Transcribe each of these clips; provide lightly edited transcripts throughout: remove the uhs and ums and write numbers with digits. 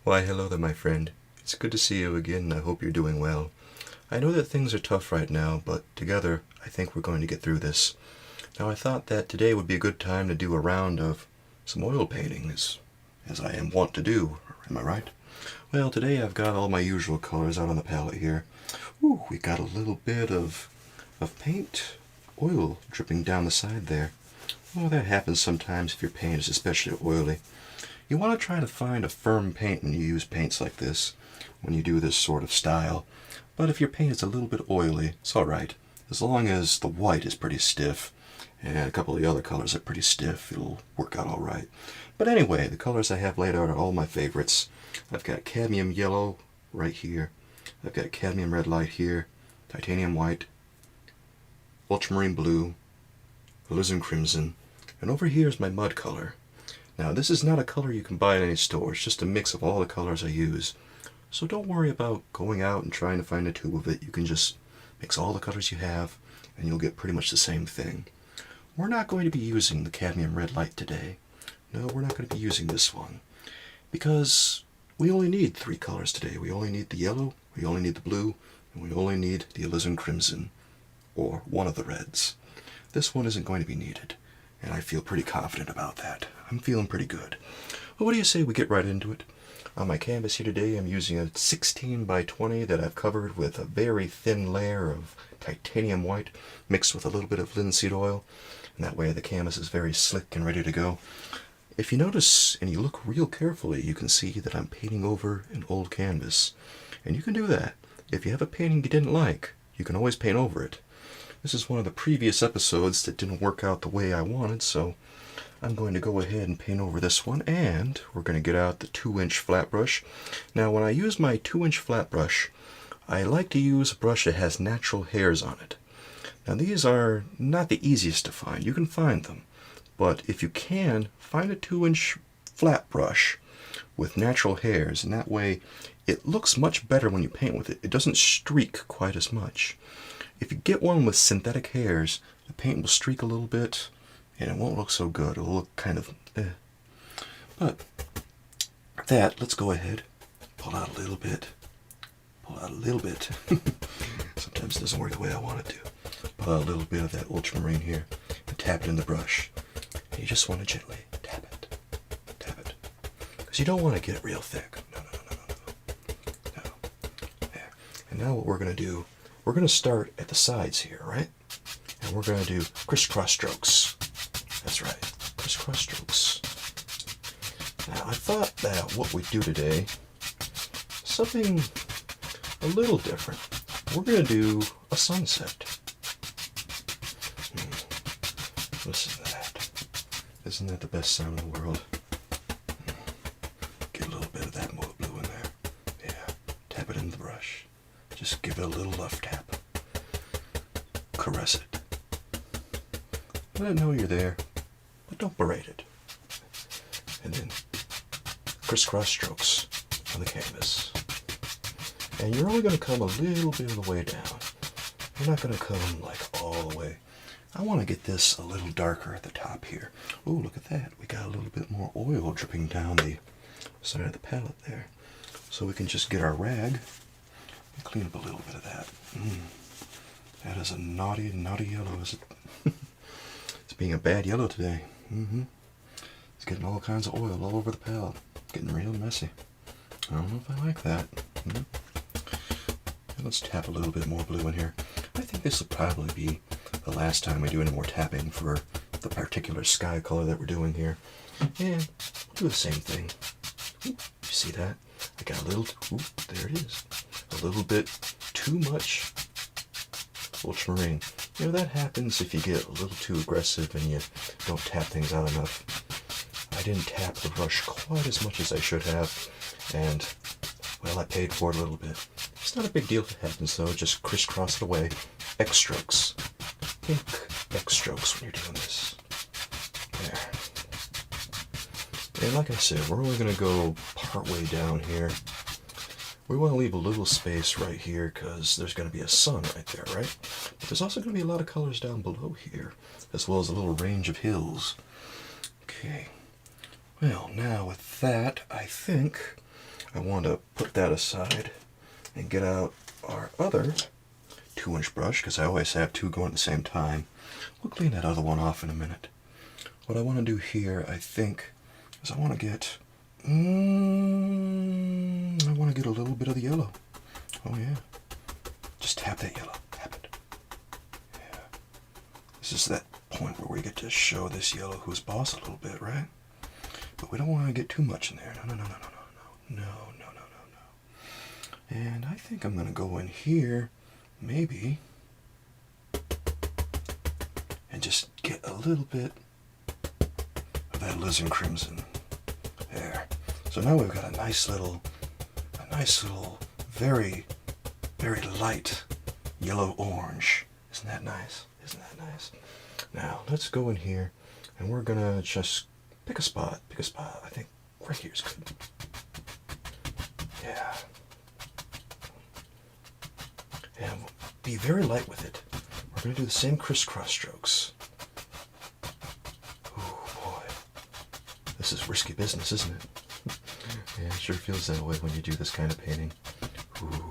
Why, hello there, my friend. It's good to see you again, and I hope you're doing well. I know that things are tough right now, but together, I think we're going to get through this. Now, I thought that today would be a good time to do a round of some oil paintings, as I am wont to do. Am I right? Well, today I've got all my usual colors out on the palette here. Ooh, we got a little bit of paint, oil dripping down the side there. Well, that happens sometimes if your paint is especially oily. You want to try to find a firm paint when you use paints like this, when you do this sort of style. But if your paint is a little bit oily, it's alright. As long as the white is pretty stiff, and a couple of the other colors are pretty stiff, it'll work out alright. But anyway, the colors I have laid out are all my favorites. I've got cadmium yellow right here. I've got cadmium red light here, titanium white, ultramarine blue, alizarin crimson, and over here is my mud color. Now, this is not a color you can buy in any store. It's just a mix of all the colors I use. So don't worry about going out and trying to find a tube of it. You can just mix all the colors you have, and you'll get pretty much the same thing. We're not going to be using the cadmium red light today. No, we're not going to be using this one. Because we only need 3 colors today. We only need the yellow, we only need the blue, and we only need the alizarin crimson, or one of the reds. This one isn't going to be needed, and I feel pretty confident about that. I'm feeling pretty good. Well, what do you say we get right into it? On my canvas here today, I'm using a 16 by 20 that I've covered with a very thin layer of titanium white mixed with a little bit of linseed oil, and that way the canvas is very slick and ready to go. If you notice and you look real carefully, you can see that I'm painting over an old canvas. And you can do that. If you have a painting you didn't like, you can always paint over it. This is one of the previous episodes that didn't work out the way I wanted, so I'm going to go ahead and paint over this one, and we're going to get out the 2-inch flat brush. Now, when I use my 2-inch flat brush, I like to use a brush that has natural hairs on it. Now, these are not the easiest to find. You can find them, but if you can, find a 2-inch flat brush with natural hairs, and that way it looks much better when you paint with it. It doesn't streak quite as much. If you get one with synthetic hairs, the paint will streak a little bit, and it won't look so good. It'll look kind of But that, let's go ahead, pull out a little bit, Sometimes it doesn't work the way I want it to. Pull out a little bit of that ultramarine here, and tap it in the brush. And you just want to gently tap it, because you don't want to get it real thick. No. There. And now what we're going to do, we're going to start at the sides here, right? And we're going to do crisscross strokes. That's right, crisscross strokes. Now, I thought that what we do today, something a little different. We're going to do a sunset. Listen to that. Isn't that the best sound in the world? Get a little bit of that blue in there. Yeah, tap it in the brush. Just give it a little left tap. Caress it. Let it know you're there, but don't berate it. And then crisscross strokes on the canvas. And you're only going to come a little bit of the way down. You're not going to come like all the way. I want to get this a little darker at the top here. Oh, look at that. We got a little bit more oil dripping down the side of the palette there. So we can just get our rag and clean up a little bit of that. That is a naughty, naughty yellow, is it? It's being a bad yellow today. It's getting all kinds of oil all over the palette. Getting real messy. I don't know if I like that. Let's tap a little bit more blue in here. I think this will probably be the last time we do any more tapping for the particular sky color that we're doing here. And we'll do the same thing. You see that? I got a little, there it is. A little bit too much ultramarine. You know, that happens if you get a little too aggressive and you don't tap things out enough. I didn't tap the brush quite as much as I should have, and, well, I paid for it a little bit. It's not a big deal if it happens, though. Just crisscross it away. X strokes. Pink X strokes when you're doing this. There. And like I said, we're only going to go part way down here. We want to leave a little space right here because there's going to be a sun right there, right? But there's also going to be a lot of colors down below here, as well as a little range of hills. Okay. Well, now with that, I think I want to put that aside and get out our other 2-inch brush, because I always have two going at the same time. We'll clean that other one off in a minute. What I want to do here, I think, is I want to get a little bit of the yellow. Oh yeah. Just tap that yellow. Tap it. Yeah. This is that point where we get to show this yellow who's boss a little bit, right? But we don't want to get too much in there. No. And I think I'm going to go in here, maybe, and just get a little bit of that alizarin crimson. There. So now we've got a nice little, very, very light yellow-orange. Isn't that nice? Isn't that nice? Now, let's go in here, and we're going to just pick a spot. I think right here is good. Yeah. And be very light with it. We're going to do the same crisscross strokes. Oh boy. This is risky business, isn't it? Yeah, it sure feels that way when you do this kind of painting. Ooh.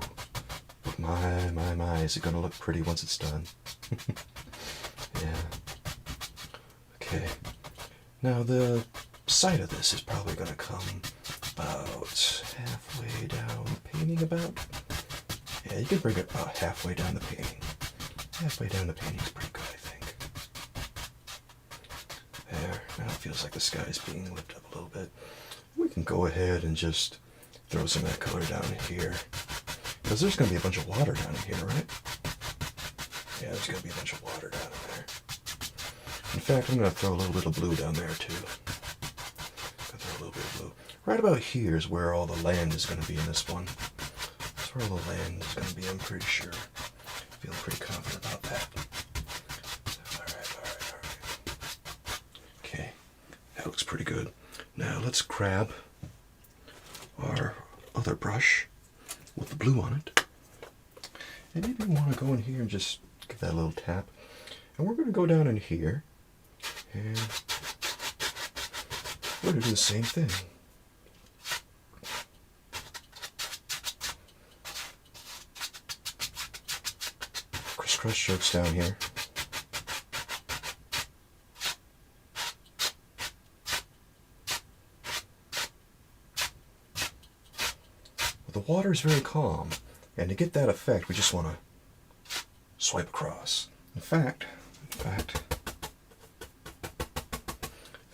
But my, is it going to look pretty once it's done? Yeah. Okay. Now the side of this is probably going to come about halfway down the painting about. Yeah, you can bring it about halfway down the painting. Halfway down the painting is pretty good, I think. There. Now it feels like the sky is being lifted up a little bit. We can go ahead and just throw some of that color down here. Because there's going to be a bunch of water down in here, right? Yeah, there's going to be a bunch of water down in there. In fact, I'm going to throw a little bit of blue down there, too. Throw a little bit of blue. Right about here is where all the land is going to be in this one. That's where all the land is going to be, I'm pretty sure. Feeling pretty confident about that. Alright. Okay, that looks pretty good. Now let's grab our other brush with the blue on it. And maybe we want to go in here and just give that a little tap. And we're going to go down in here and we're going to do the same thing. Crisscross strokes down here. The water is very calm, and to get that effect, we just want to swipe across. In fact,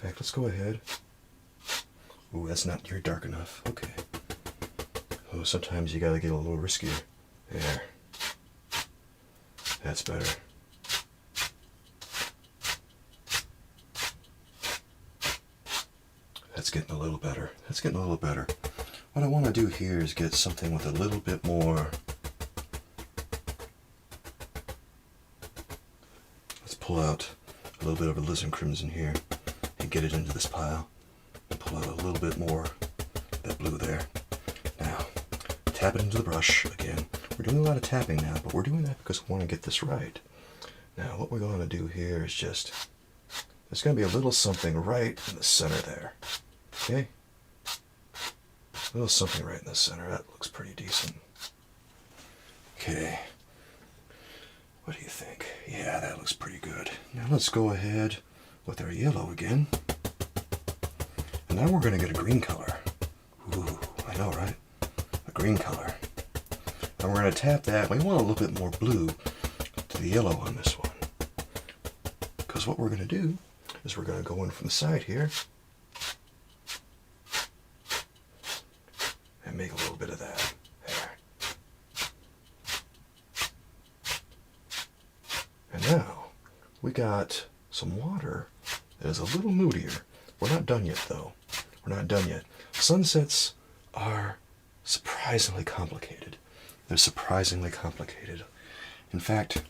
let's go ahead. Ooh, that's not near dark enough. Okay. Oh, sometimes you gotta get a little riskier. There. That's better. That's getting a little better. What I want to do here is get something with a little bit more. Let's pull out a little bit of alizarin crimson here and get it into this pile. And pull out a little bit more of that blue there. Now, tap it into the brush again. We're doing a lot of tapping now, but we're doing that because we want to get this right. Now, what we're going to do here is just, there's going to be a little something right in the center there. Okay? A little something right in the center. That looks pretty decent. Okay. What do you think? Yeah, that looks pretty good. Now let's go ahead with our yellow again. And now we're going to get a green color. Ooh, I know, right? A green color. And we're going to tap that. We want a little bit more blue to the yellow on this one. Because what we're going to do is we're going to go in from the side here and make a little bit of that. There. And now we got some water that is a little moodier. We're not done yet, though. We're not done yet. Sunsets are surprisingly complicated. They're surprisingly complicated. In fact,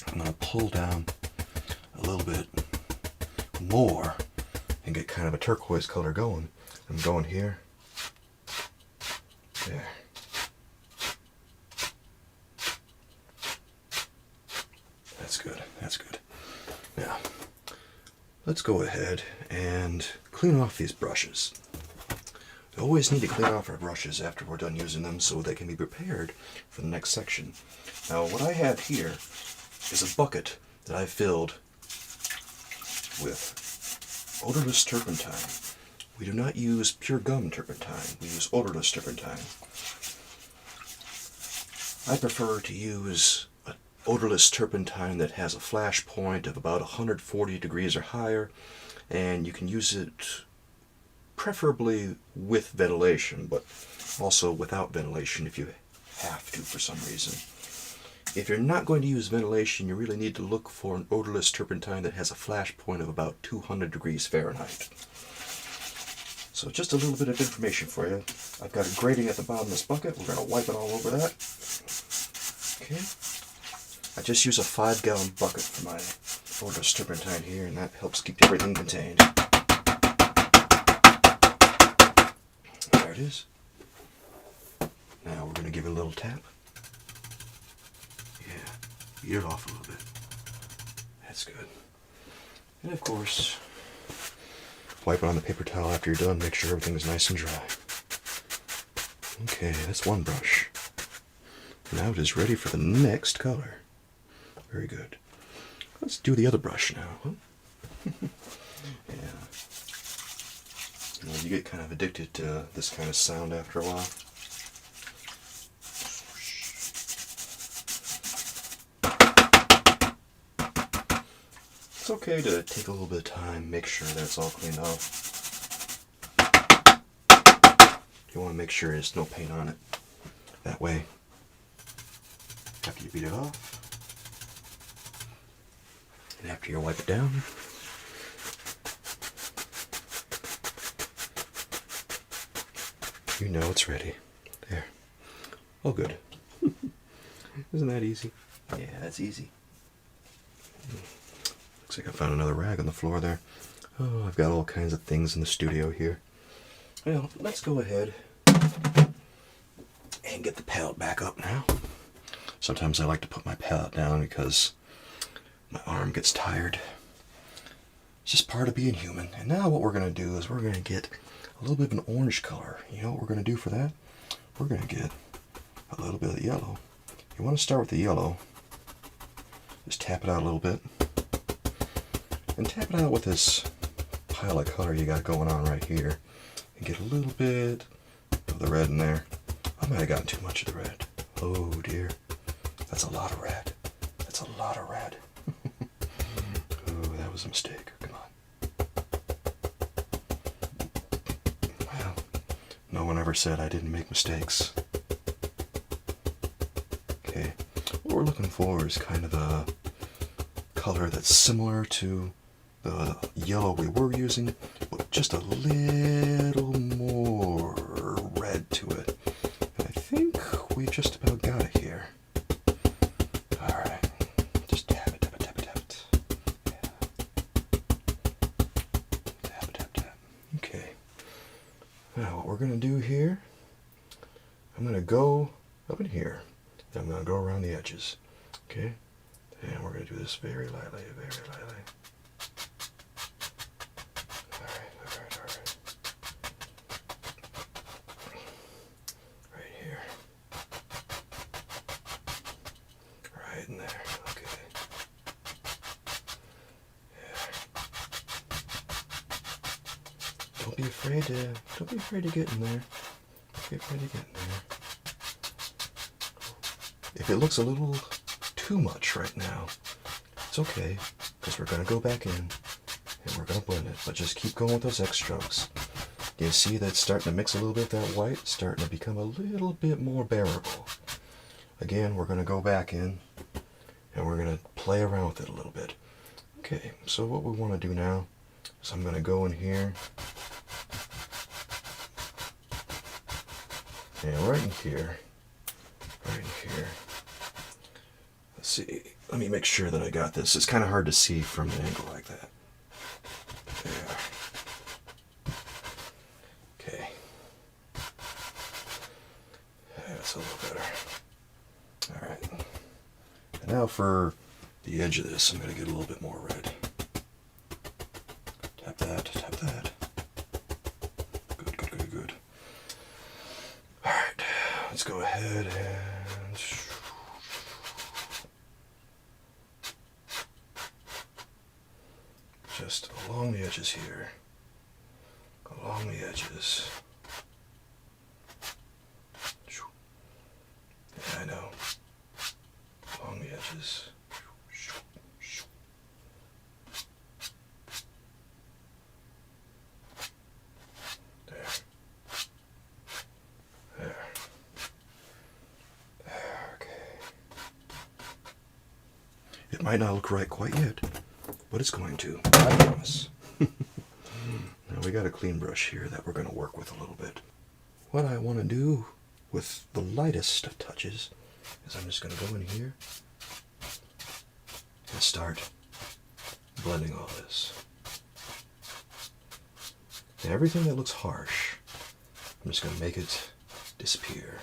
I'm going to pull down a little bit more and get kind of a turquoise color going. I'm going here. There. That's good. That's good. Now, let's go ahead and clean off these brushes. We always need to clean off our brushes after we're done using them so they can be prepared for the next section. Now what I have here is a bucket that I filled with odorless turpentine. We do not use pure gum turpentine, we use odorless turpentine. I prefer to use an odorless turpentine that has a flash point of about 140 degrees or higher, and you can use it preferably with ventilation, but also without ventilation if you have to for some reason. If you're not going to use ventilation, you really need to look for an odorless turpentine that has a flash point of about 200 degrees Fahrenheit. So just a little bit of information for you. I've got a grating at the bottom of this bucket. We're going to wipe it all over that. Okay. I just use a 5-gallon bucket for my odorless turpentine here, and that helps keep everything contained. There it is. Now we're going to give it a little tap. Yeah, beat it off a little bit. That's good. And of course, wipe it on the paper towel after you're done. Make sure everything is nice and dry. Okay, that's one brush. Now it is ready for the next color. Very good. Let's do the other brush now. Yeah. You know, you get kind of addicted to this kind of sound after a while. It's okay to take a little bit of time, make sure that it's all cleaned off. You want to make sure there's no paint on it. That way, after you beat it off, and after you wipe it down, you know it's ready. There. Oh, good. Isn't that easy? Yeah, that's easy. Looks like I found another rag on the floor there. Oh, I've got all kinds of things in the studio here. Well, let's go ahead and get the palette back up now. Sometimes I like to put my palette down because my arm gets tired. It's just part of being human. And now what we're going to do is we're going to get a little bit of an orange color. You know what we're going to do for that? We're going to get a little bit of yellow. You want to start with the yellow. Just tap it out a little bit. And tap it out with this pile of color you got going on right here. And get a little bit of the red in there. I might have gotten too much of the red. Oh dear. That's a lot of red. That's a lot of red. Oh, that was a mistake. Come on. Well, no one ever said I didn't make mistakes. Okay. What we're looking for is kind of a color that's similar to the yellow we were using, but just a little more red to it. And I think we just about got it here. Alright, just tap it, tap it, tap it, tap it. Yeah. Tap it, tap, tap. Okay. Now what we're going to do here, I'm going to go up in here, and I'm going to go around the edges. Okay? And we're going to do this very lightly, very lightly. In there, okay. Yeah. Don't be afraid to get in there. Don't be afraid to get in there. If it looks a little too much right now, it's okay, because we're gonna go back in and we're gonna blend it. But just keep going with those X strokes. You see that it's starting to mix a little bit, that white, starting to become a little bit more bearable. Again, we're gonna go back in and we're going to play around with it a little bit. Okay, so what we want to do now is I'm going to go in here, and right in here, let's see, let me make sure that I got this. It's kind of hard to see from an angle like that. There. Okay. That's a little better. Alright. Now for the edge of this, I'm going to get a little bit more red. Tap that, tap that. Good, good, good, good. let's go ahead and just along the edges here. Along the edges. Yeah, I know. Along the edges. There. There. There, okay. It might not look right quite yet, but it's going to, I promise. Now we got a clean brush here that we're going to work with a little bit. What I want to do with the lightest of touches is I'm just going to go in here and start blending all this. And everything that looks harsh, I'm just going to make it disappear.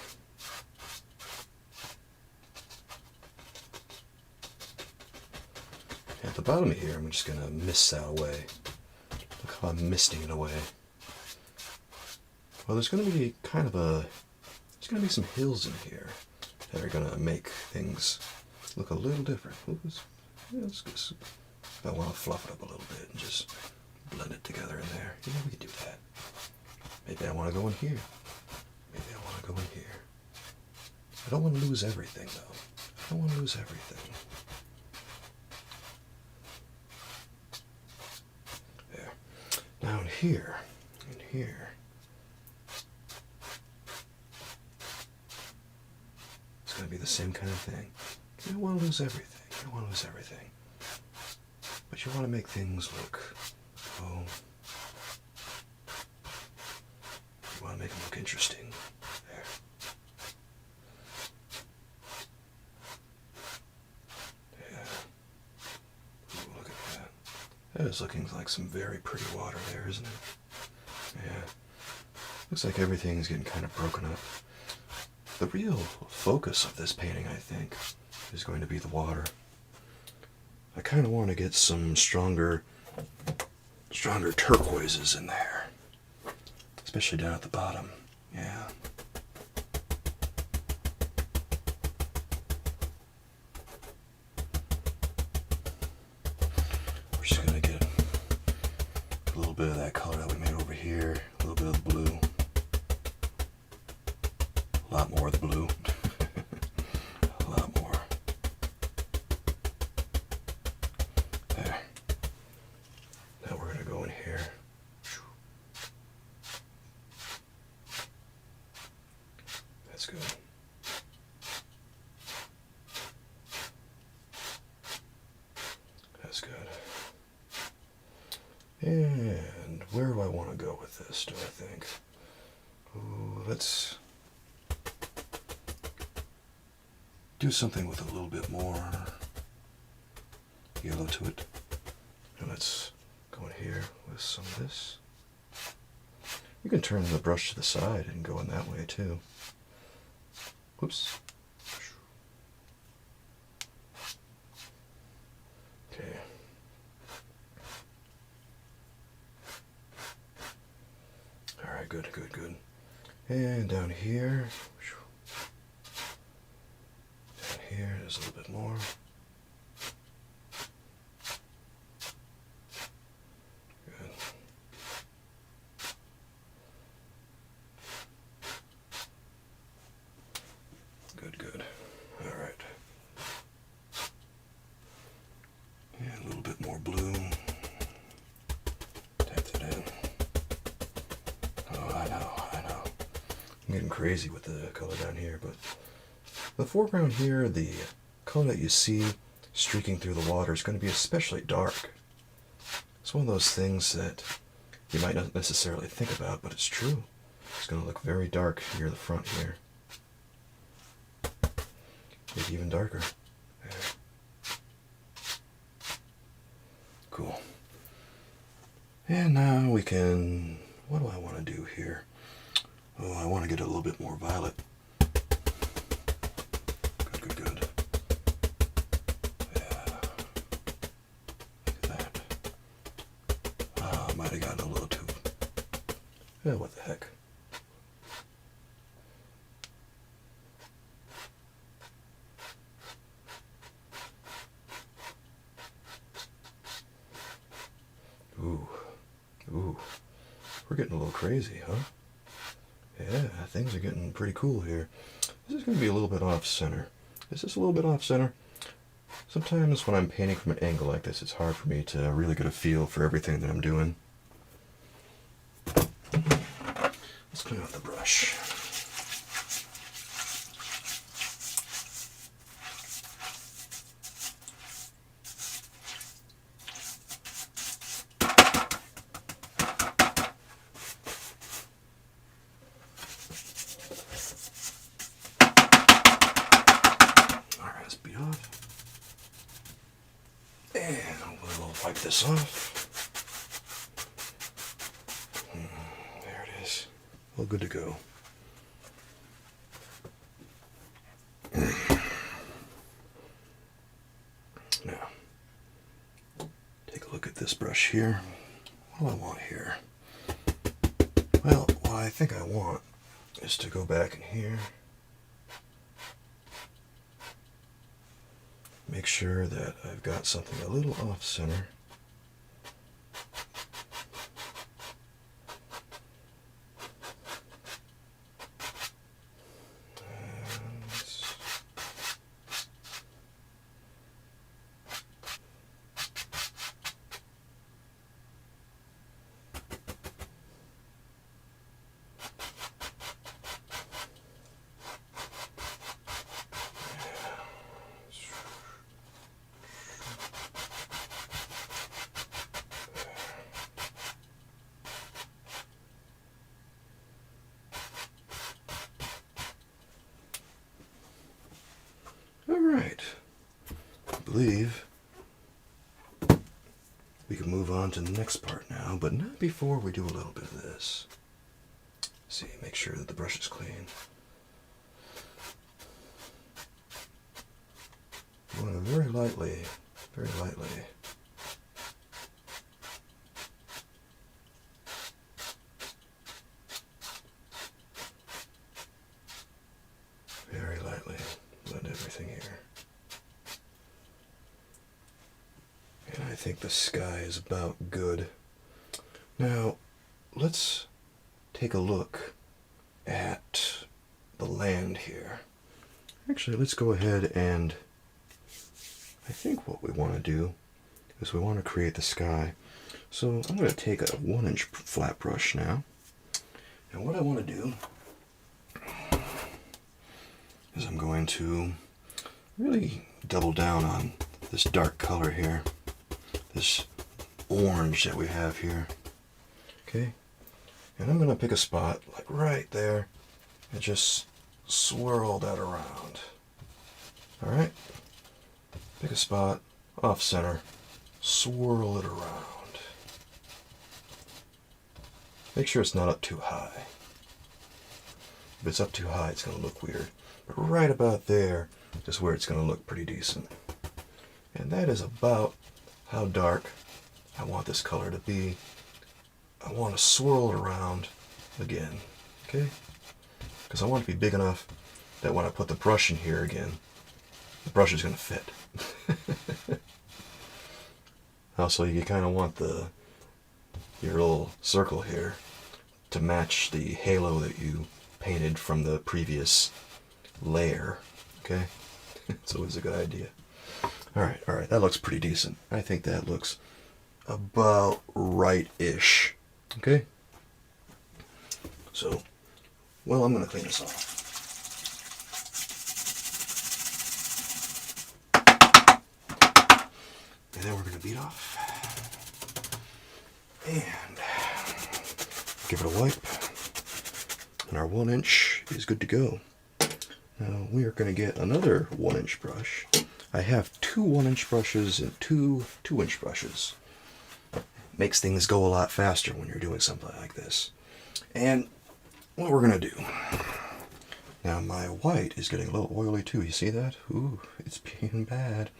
At the bottom of here, I'm just going to mist that away. Look how I'm misting it away. Well, there's going to be there's going to be some hills in here that are going to make things look a little different. Oops. I want to fluff it up a little bit and just blend it together in there. Yeah, we can do that. Maybe I want to go in here. Maybe I want to go in here. I don't want to lose everything, though. I don't want to lose everything. There. Now in here, it's going to be the same kind of thing. You don't want to lose everything. You don't want to lose everything. But you want to make things look, you want to make them look interesting. There. Yeah. Ooh, look at that. That is looking like some very pretty water there, isn't it? Yeah. Looks like everything's getting kind of broken up. The real focus of this painting, I think, is going to be the water. I kind of want to get some stronger turquoises in there, especially down at the bottom. Yeah. We're just going to get a little bit of that color that we made over here, a little bit of the blue, a lot more of the blue. A lot more. There. Now we're going to go in here. That's good. That's good. And where do I want to go with this, do I think? Ooh, let's do something with a little bit more yellow to it. And let's go in here with some of this. You can turn the brush to the side and go in that way too. Whoops. Okay. Alright, good, good, good. And down here. Here, there's a little bit more. Good. Good, good. All right. And a little bit more blue. Tap that in. Oh, I know. I'm getting crazy with the color down here, but the foreground here, the color that you see streaking through the water is going to be especially dark. It's one of those things that you might not necessarily think about, but it's true. It's going to look very dark near the front here. Maybe even darker. There. Cool. And now we can, what do I want to do here? Oh, I want to get a little bit more violet. Good. Yeah. Look at that. I might have gotten a little too... Yeah, what the heck. We're getting a little crazy, huh? Yeah, things are getting pretty cool here. This is going to be a little bit off-center. Is this a little bit off-center? Sometimes when I'm painting from an angle like this, it's hard for me to really get a feel for everything that I'm doing. Let's clean out the brush. And we'll wipe this off. There it is. All good to go. Now, take a look at this brush here. What do I want here? Well, what I think I want is to go back in here. Make sure that I've got something a little off-center. Alright, I believe we can move on to the next part now, but not before we do a little bit of this. See, make sure that the brush is clean. You want to very lightly, very lightly. Very lightly blend everything here. And I think the sky is about good. Now, let's take a look at the land here. Actually, let's go ahead and I think what we want to do is we want to create the sky. So I'm going to take a 1-inch flat brush now. And what I want to do is I'm going to really double down on this dark color here, this orange that we have here. Okay, and I'm going to pick a spot like right there and just swirl that around. All right, pick a spot off center, swirl it around. Make sure it's not up too high. If it's up too high, it's going to look weird. But right about there is where it's going to look pretty decent. And that is about how dark I want this color to be. I want to swirl it around again, okay? Because I want it to be big enough that when I put the brush in here again, the brush is going to fit. Also, you kind of want your little circle here to match the halo that you painted from the previous layer, okay? It's always a good idea. All right, that looks pretty decent. I think that looks about right-ish, okay? So, well, I'm going to clean this off. And then we're going to beat off. And give it a wipe. And our 1-inch is good to go. Now we are going to get another 1-inch brush. I have 2 1-inch brushes and 2 2-inch brushes. Makes things go a lot faster when you're doing something like this. And what we're going to do. Now my white is getting a little oily too. You see that? Ooh, it's being bad.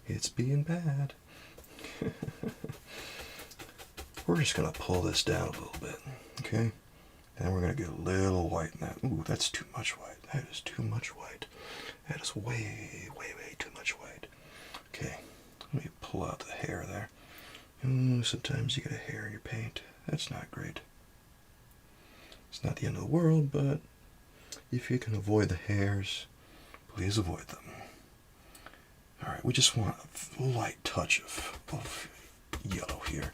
It's being bad. We're just going to pull this down a little bit. Okay? And we're going to get a little white in that. Ooh, that's too much white. That is too much white. That is way, way, way too much white. Okay, let me pull out the hair there. Ooh, sometimes you get a hair in your paint. That's not great. It's not the end of the world, but if you can avoid the hairs, please avoid them. Alright, we just want a light touch of yellow here.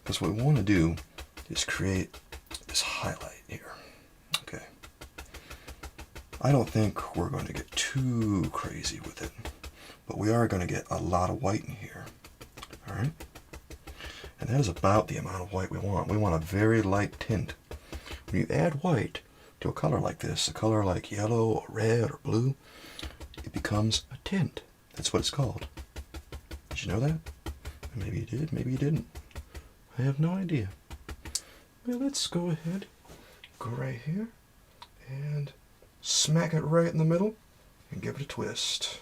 Because what we want to do is create this highlight here. Okay. I don't think we're going to get too crazy with it, but we are going to get a lot of white in here. Alright? And that is about the amount of white we want. We want a very light tint. When you add white to a color like this, a color like yellow or red or blue, it becomes a tint. That's what it's called. Did you know that? Maybe you did, maybe you didn't. I have no idea. Well, let's go ahead, go right here, and smack it right in the middle, and give it a twist.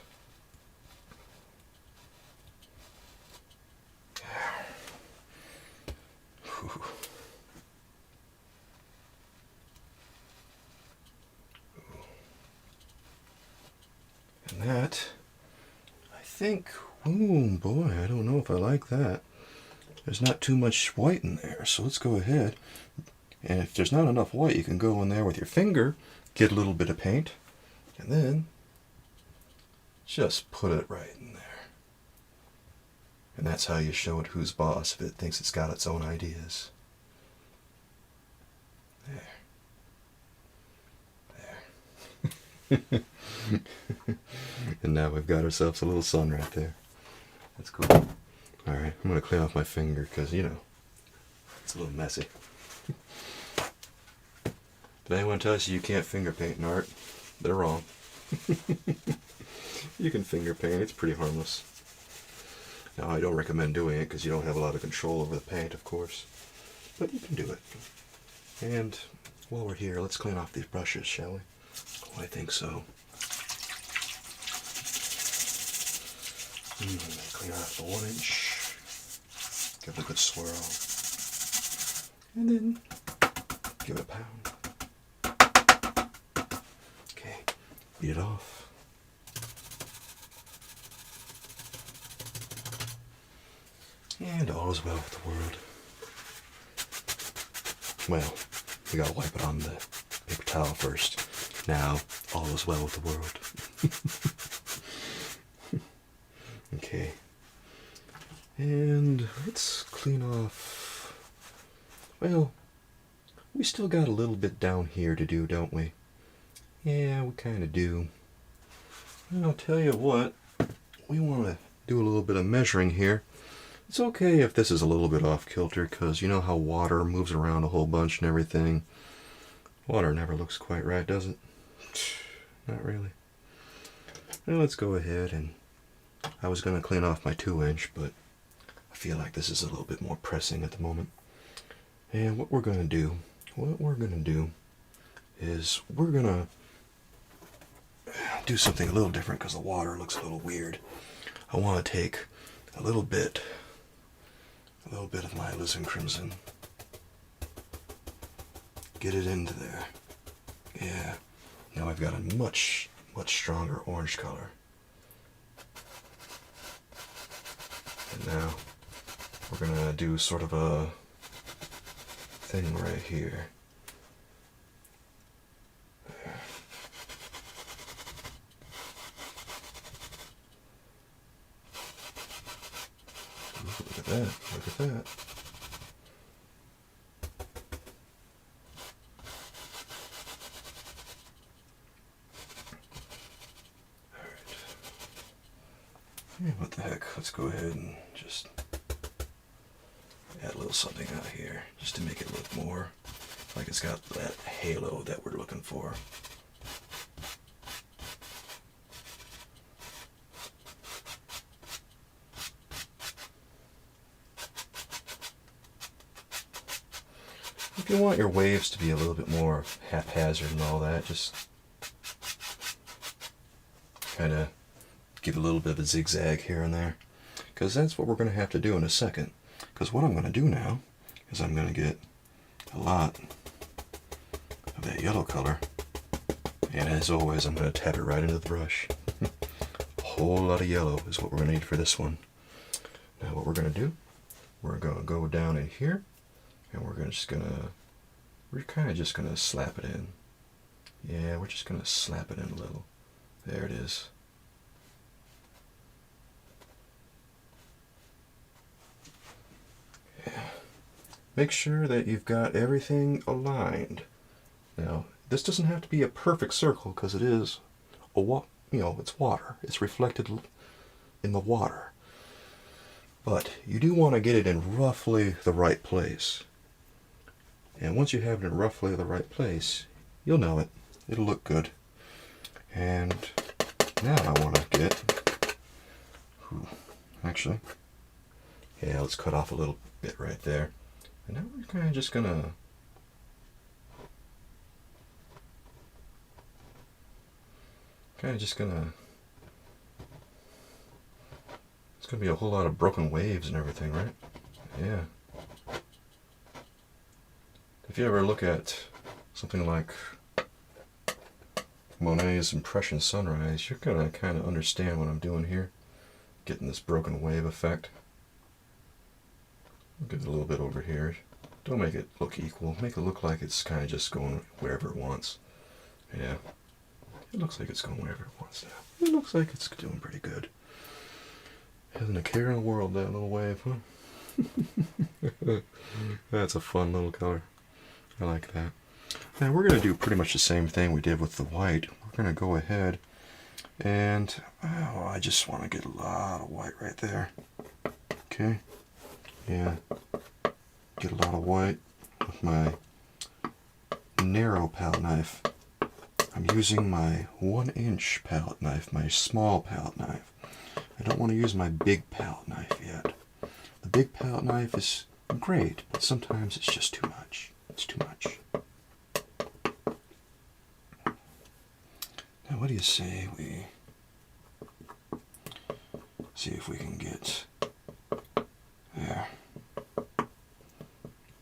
And that, I think, oh boy, I don't know if I like that. There's not too much white in there, so let's go ahead. And if there's not enough white, you can go in there with your finger, get a little bit of paint, and then just put it right in there. And that's how you show it who's boss if it thinks it's got its own ideas. There. And now we've got ourselves a little sun right there. That's cool. Alright, I'm going to clean off my finger because, you know, it's a little messy. Did anyone tell you can't finger paint in art? They're wrong. You can finger paint, it's pretty harmless. Now, I don't recommend doing it because you don't have a lot of control over the paint, of course. But you can do it. And while we're here, let's clean off these brushes, shall we? Oh, I think so. Clean off the 1-inch. Give it a good swirl. And then give it a pound. Okay, beat it off. And all is well with the world. Well, we gotta wipe it on the paper towel first. Now, all is well with the world. Okay. And let's clean off. Well, we still got a little bit down here to do, don't we? Yeah, we kind of do. And I'll tell you what, we want to do a little bit of measuring here. It's okay if this is a little bit off kilter, because you know how water moves around a whole bunch and everything. Water never looks quite right, does it? Not really. Well, let's go ahead, and I was going to clean off my 2-inch, but I feel like this is a little bit more pressing at the moment. And what we're going to do is we're going to do something a little different because the water looks a little weird. I want to take a little bit of my alizarin crimson, get it into there. Yeah, now I've got a much stronger orange color. And now we're gonna do sort of a thing right here. There. Look at that, look at that. Yeah, what the heck, let's go ahead and just add a little something out here just to make it look more like it's got that halo that we're looking for. If you want your waves to be a little bit more haphazard and all that, just kind of give a little bit of a zigzag here and there, because that's what we're going to have to do in a second. Because what I'm going to do now is I'm going to get a lot of that yellow color, and as always I'm going to tap it right into the brush. A whole lot of yellow is what we're going to need for this one. Now what we're going to do, we're going to go down in here, and we're just going to we're kind of just going to slap it in. Yeah, we're just going to slap it in a little. There it is. Yeah. Make sure that you've got everything aligned. Now, this doesn't have to be a perfect circle because it is it's water. It's reflected in the water. But you do want to get it in roughly the right place. And once you have it in roughly the right place, you'll know it. It'll look good. And now I want to get, actually, yeah, let's cut off a little bit right there. And now we're kind of just going to it's going to be a whole lot of broken waves and everything, right? Yeah. If you ever look at something like Monet's Impression Sunrise, you're going to kind of understand what I'm doing here. Getting this broken wave effect. I'll give it a little bit over here. Don't make it look equal. Make it look like it's kind of just going wherever it wants. Yeah. It looks like it's going wherever it wants now. It looks like it's doing pretty good. Hasn't a care in the world, that little wave, huh? That's a fun little color. I like that. Now we're going to do pretty much the same thing we did with the white. We're going to go ahead and, I just want to get a lot of white right there. Okay. Yeah. Get a lot of white with my narrow palette knife. I'm using my 1-inch palette knife, my small palette knife. I don't want to use my big palette knife yet. The big palette knife is great, but sometimes it's just too much. It's too much. Now what do you say we see if we can get there.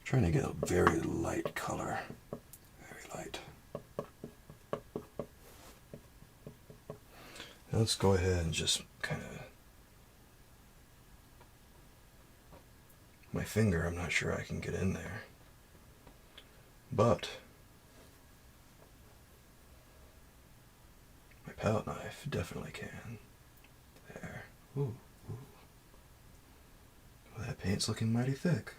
Trying to get a very light color. Very light. Now let's go ahead and just kind of, my finger, I'm not sure I can get in there, but my palette knife definitely can. There. Ooh, ooh. Well, that paint's looking mighty thick.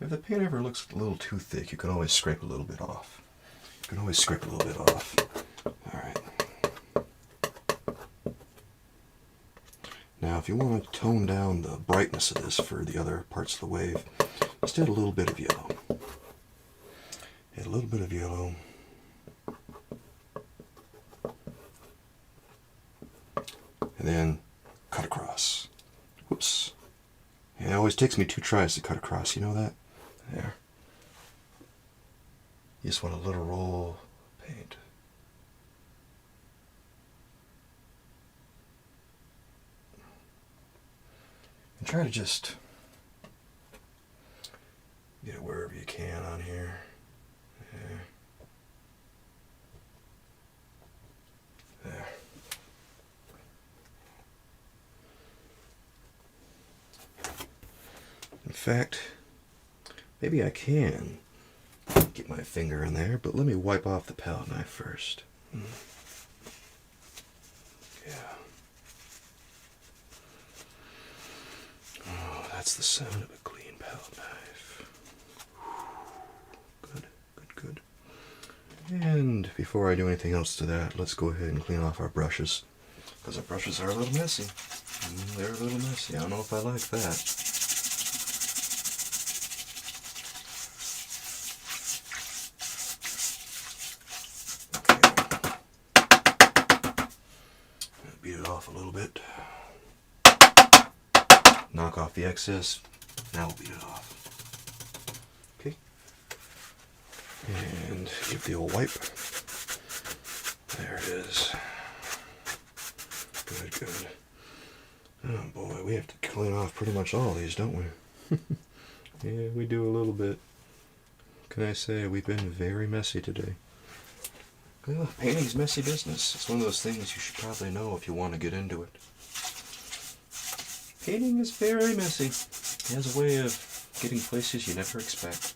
If the paint ever looks a little too thick, you can always scrape a little bit off. You can always scrape a little bit off. Alright. Now, if you want to tone down the brightness of this for the other parts of the wave, just add a little bit of yellow. Add a little bit of yellow. And then cut across. Whoops. Yeah, it always takes me 2 tries to cut across, you know that? There. You just want a little roll of paint. And try to just get it wherever you can on here. There. There. In fact, maybe I can get my finger in there, but let me wipe off the palette knife first. Yeah. Oh, that's the sound of a clean palette knife. Good, good, good. And before I do anything else to that, let's go ahead and clean off our brushes, because our brushes are a little messy. They're a little messy. I don't know if I like that. Beat it off a little bit. Knock off the excess. Now we'll beat it off. Okay. And give the old wipe. There it is. Good, good. Oh boy, we have to clean off pretty much all of these, don't we? Yeah, we do a little bit. Can I say we've been very messy today? Well, painting's messy business. It's one of those things you should probably know if you want to get into it. Painting is very messy. It has a way of getting places you never expect.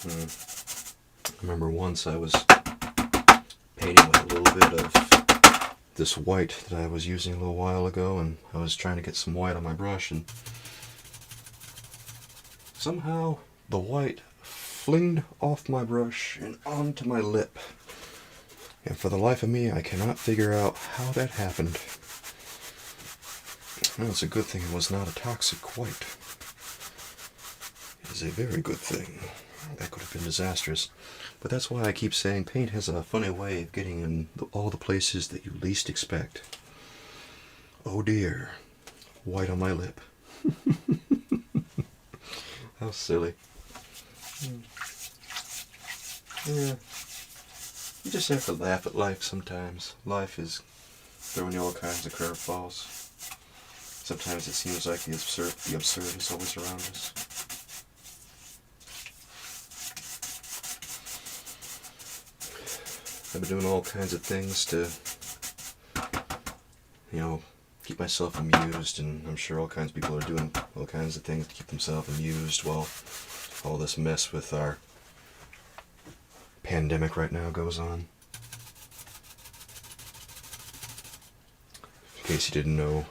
I remember once I was painting with a little bit of this white that I was using a little while ago, and I was trying to get some white on my brush, and somehow the white flinged off my brush and onto my lip. And for the life of me, I cannot figure out how that happened. Well, it's a good thing it was not a toxic white. It is a very good thing. That could have been disastrous. But that's why I keep saying paint has a funny way of getting in all the places that you least expect. Oh dear. White on my lip. How silly. Yeah. You just have to laugh at life sometimes. Life is throwing you all kinds of curveballs. Sometimes it seems like the absurd is always around us. I've been doing all kinds of things to, keep myself amused, and I'm sure all kinds of people are doing all kinds of things to keep themselves amused while all this mess with our pandemic right now goes on. In case you didn't know,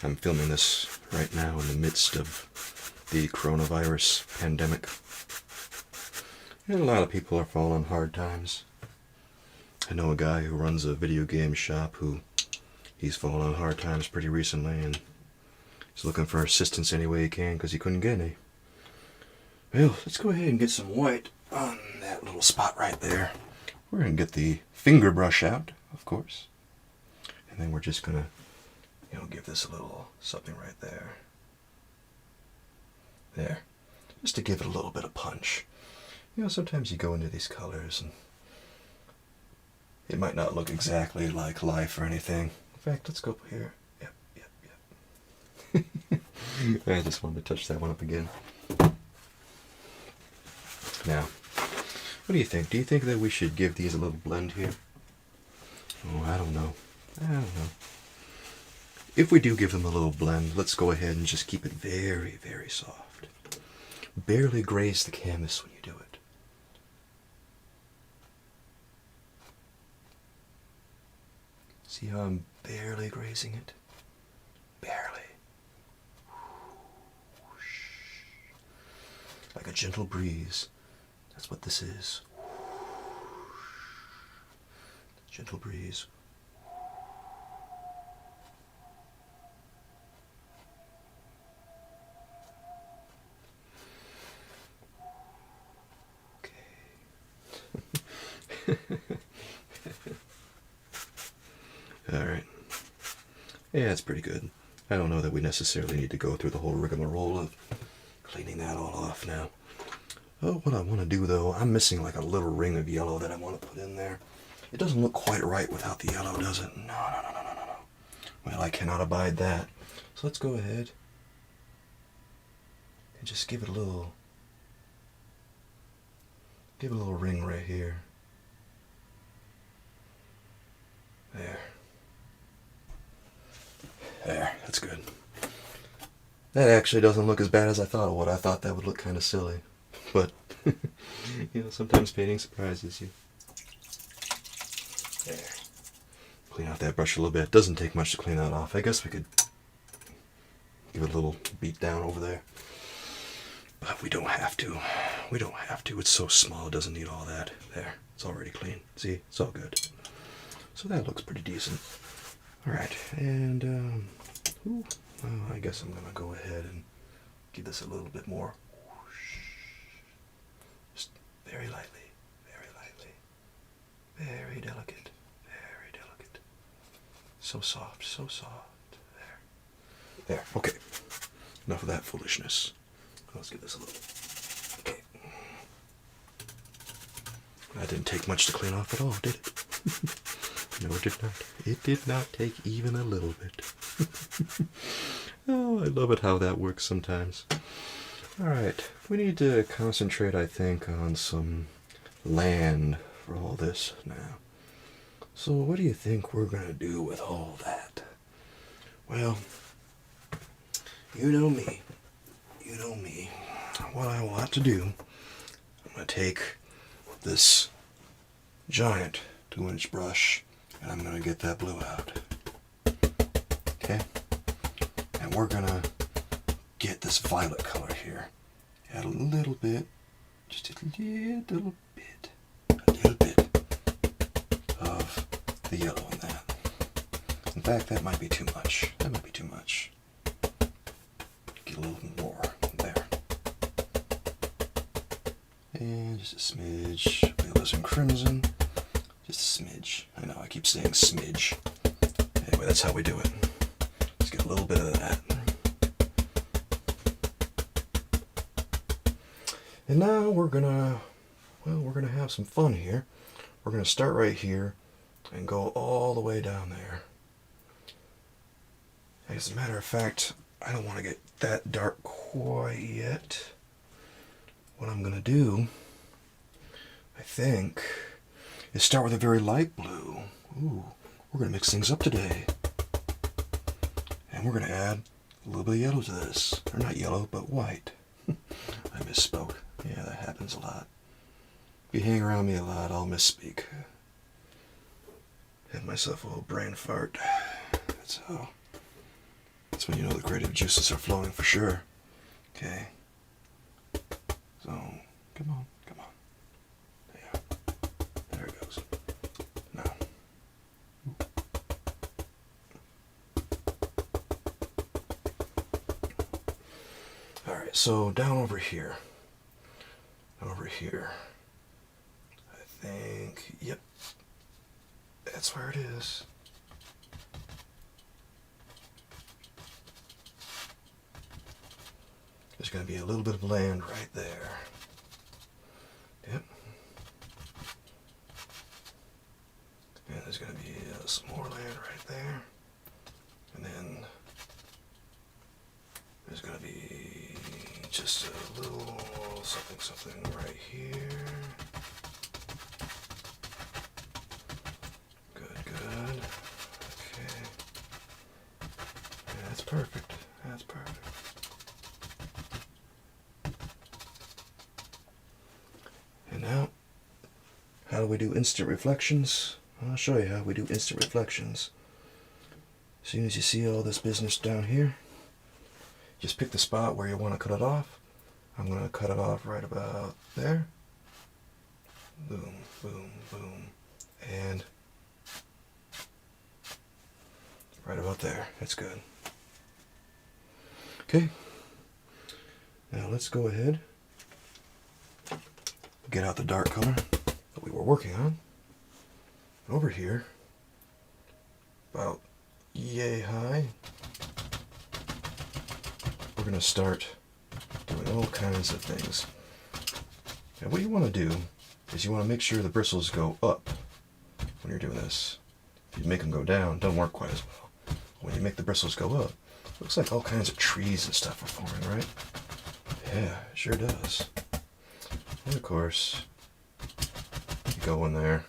I'm filming this right now in the midst of the coronavirus pandemic. And a lot of people are falling on hard times. I know a guy who runs a video game shop he's fallen on hard times pretty recently, and he's looking for assistance any way he can because he couldn't get any. Well, let's go ahead and get some white on that little spot right there. We're going to get the finger brush out, of course. And then we're just going to, give this a little something right there. There. Just to give it a little bit of punch. Sometimes you go into these colors and it might not look exactly like life or anything. In fact, let's go up here. Yep. I just wanted to touch that one up again. Now, what do you think? Do you think that we should give these a little blend here? Oh, I don't know. If we do give them a little blend, let's go ahead and just keep it very, very soft. Barely graze the canvas when you do it. See how I'm barely grazing it? Barely. Like a gentle breeze. That's what this is. Gentle breeze. Alright. Yeah, it's pretty good. I don't know that we necessarily need to go through the whole rigmarole of cleaning that all off now. Oh, what I want to do though, I'm missing like a little ring of yellow that I want to put in there. It doesn't look quite right without the yellow, does it? No. Well, I cannot abide that. So let's go ahead and just give it a little ring right here. There, that's good. That actually doesn't look as bad as I thought it would. I thought that would look kind of silly. But, sometimes painting surprises you. There. Clean out that brush a little bit. It doesn't take much to clean that off. I guess we could give it a little beat down over there. But we don't have to. It's so small, it doesn't need all that. There, it's already clean. See, it's all good. So that looks pretty decent. Alright, and, I guess I'm going to go ahead and give this a little bit more. Just very lightly, very delicate, so soft, there, okay, enough of that foolishness. Let's give this a little, okay, that didn't take much to clean off at all, did it? No, it did not. It did not take even a little bit. Oh, I love it how that works sometimes. Alright, we need to concentrate, I think, on some land for all this now. So what do you think we're going to do with all that? Well, you know me. you know me. What I will have to do, I'm going to take this giant 2-inch brush and I'm going to get that blue out. Okay? And we're going to get this violet color here. Add a little bit, just a little bit of the yellow in that. In fact, that might be too much. That might be too much. Get a little more there. And just a smidge. Violet and crimson. Just a smidge. I know, I keep saying smidge. Anyway, that's how we do it. Let's get a little bit of that. And now we're gonna have some fun here. We're gonna start right here and go all the way down there. As a matter of fact, I don't want to get that dark quite yet. What I'm gonna do, I think, is start with a very light blue. Ooh, we're gonna mix things up today. And we're gonna add a little bit of yellow to this. Or not yellow, but white. I misspoke. Yeah, that happens a lot. If you hang around me a lot, I'll misspeak. Had myself a little brain fart. That's when you know the creative juices are flowing for sure. Okay. So, come on. Yeah. There it goes. Now. Alright, so down over here. I think, yep. That's where it is. There's going to be a little bit of land right there. Yep. And there's going to be some more land right there. And then there's going to be just a little something right here. Good. Okay. Yeah, that's perfect. And now, how do we do instant reflections? I'll show you how we do instant reflections. As soon as you see all this business down here, just pick the spot where you want to cut it off. I'm going to cut it off right about there. Boom, boom, boom. And right about there. That's good. Okay. Now let's go ahead. Get out the dark color that we were working on. Over here, about yay high, we're going to start doing all kinds of things. And what you want to do is you want to make sure the bristles go up when you're doing this. If you make them go down, don't work quite as well. When you make the bristles go up, it looks like all kinds of trees and stuff are forming, right? Yeah, it sure does. And of course, you go in there.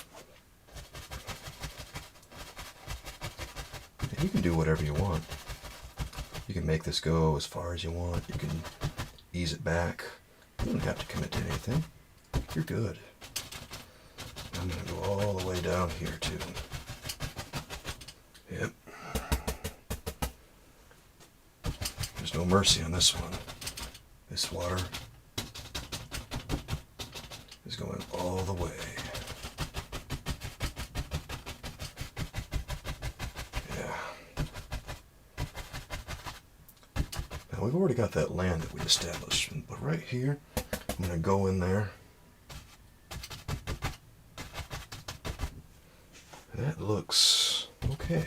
And you can do whatever you want. You can make this go as far as you want. You can ease it back. You don't have to commit to anything. You're good. I'm going to go all the way down here too. Yep. There's no mercy on this one. This water is going all the way. Yeah. Now we've already got that land that we established, but right here, I'm going to go in there. That looks okay.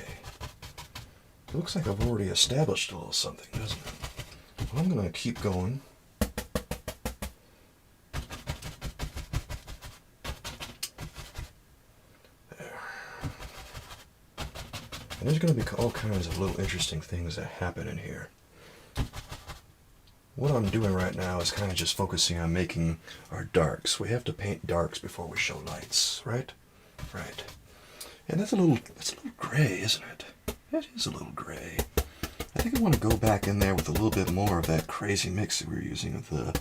It looks like I've already established a little something, doesn't it? Well, I'm going to keep going. And there's going to be all kinds of little interesting things that happen in here. What I'm doing right now is kind of just focusing on making our darks. We have to paint darks before we show lights, right? Right. And that's a little gray, isn't it? It is a little gray. I think I want to go back in there with a little bit more of that crazy mix that we were using of the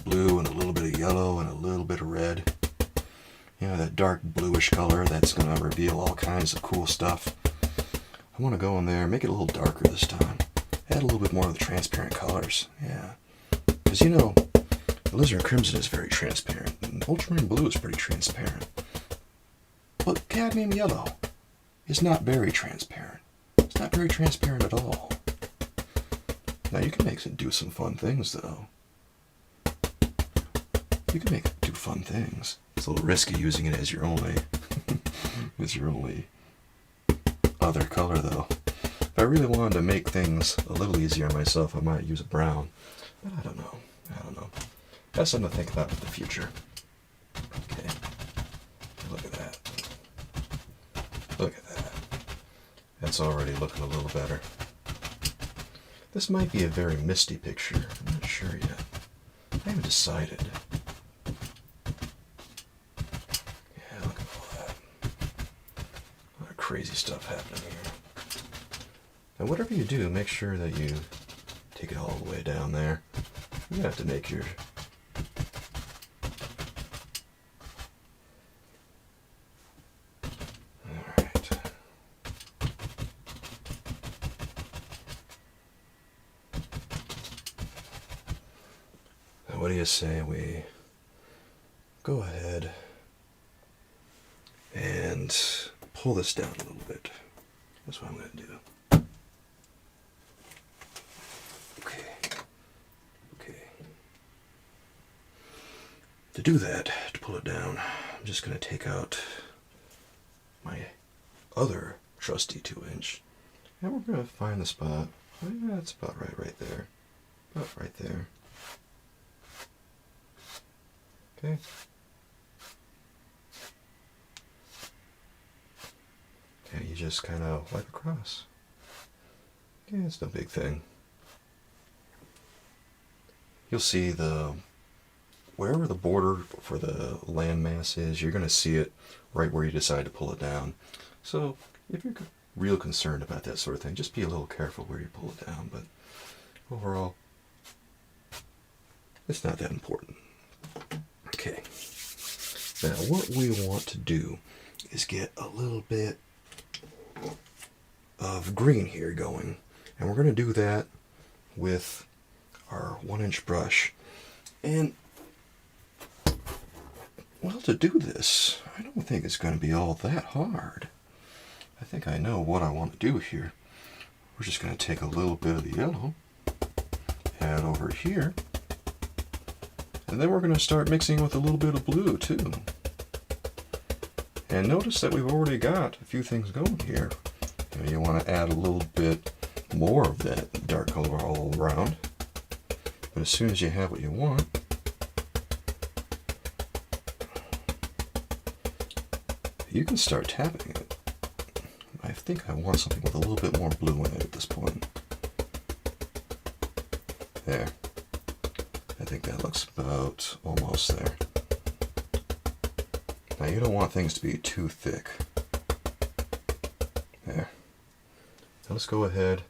blue and a little bit of yellow and a little bit of red. You know, that dark bluish color that's going to reveal all kinds of cool stuff. I want to go in there, make it a little darker this time. Add a little bit more of the transparent colors. Yeah. Because, you know, alizarin crimson is very transparent, and ultramarine blue is pretty transparent. But cadmium yellow is not very transparent. It's not very transparent at all. Now you can do some fun things, though. You can do fun things. It's a little risky using it as your only, other color, though. If I really wanted to make things a little easier on myself, I might use a brown. But I don't know. That's something to think about in the future. Okay. Look at that. Look at that. That's already looking a little better. This might be a very misty picture. I'm not sure yet. I haven't decided. Yeah, look at all that. A lot of crazy stuff happening here. Now, whatever you do, make sure that you take it all the way down there. You have to make your... What do you say we go ahead and pull this down a little bit? That's what I'm going to do. Okay. To do that, to pull it down, I'm just going to take out my other trusty 2-inch, and we're going to find the spot. Oh, yeah, it's about right there. About right there. Okay. Okay, you just kind of wipe across. Yeah, it's no big thing. You'll see wherever the border for the landmass is, you're going to see it right where you decide to pull it down. So if you're real concerned about that sort of thing, just be a little careful where you pull it down. But overall, it's not that important. Okay, now what we want to do is get a little bit of green here going, and we're going to do that with our 1-inch brush. And well, to do this, I don't think it's going to be all that hard. I think I know what I want to do here. We're just going to take a little bit of the yellow, add over here, and then we're going to start mixing with a little bit of blue too. And notice that we've already got a few things going here. You want to add a little bit more of that dark color all around. But as soon as you have what you want, you can start tapping it. I think I want something with a little bit more blue in it at this point. There. I think that looks about almost there. Now you don't want things to be too thick. There. Now let's go ahead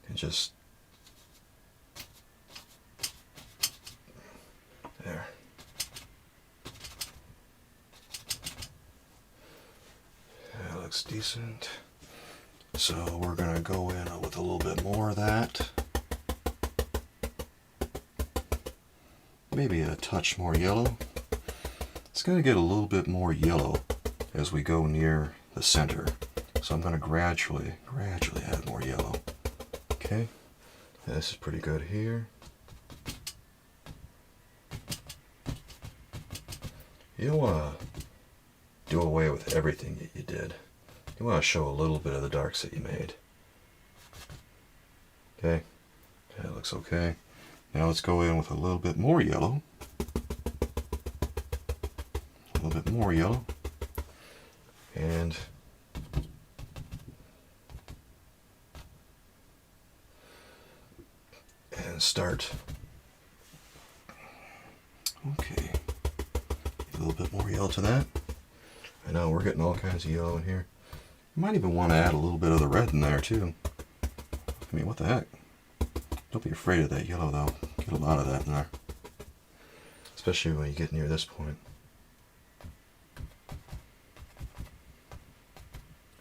and just... There. That looks decent. So we're going to go in with a little bit more of that. Maybe a touch more yellow. It's going to get a little bit more yellow as we go near the center. So I'm going to gradually add more yellow. Okay, this is pretty good here. You don't want to do away with everything that you did. You want to show a little bit of the darks that you made. Okay, that looks okay. Now let's go in with a little bit more yellow. A little bit more yellow. And start. Okay. A little bit more yellow to that. I know we're getting all kinds of yellow in here. You might even want to add a little bit of the red in there too. I mean, what the heck? Don't be afraid of that yellow though. Get a lot of that in there. Especially when you get near this point.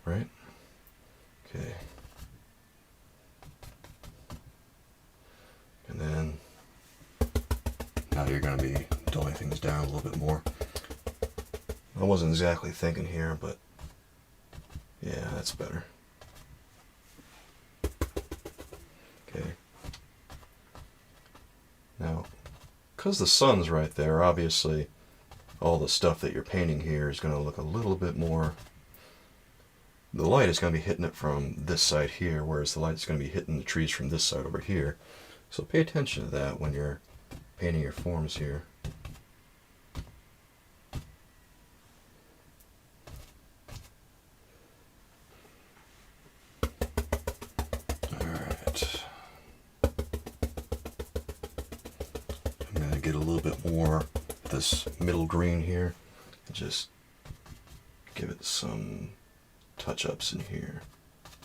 Right? Okay. And then now you're going to be dulling things down a little bit more. I wasn't exactly thinking here, but yeah, that's better. Okay. Now, because the sun's right there, obviously all the stuff that you're painting here is going to look a little bit more... The light is going to be hitting it from this side here, whereas the light is going to be hitting the trees from this side over here. So pay attention to that when you're painting your forms here. Alright. I'm going to get a little bit more of this middle green here and just give it some touch-ups in here.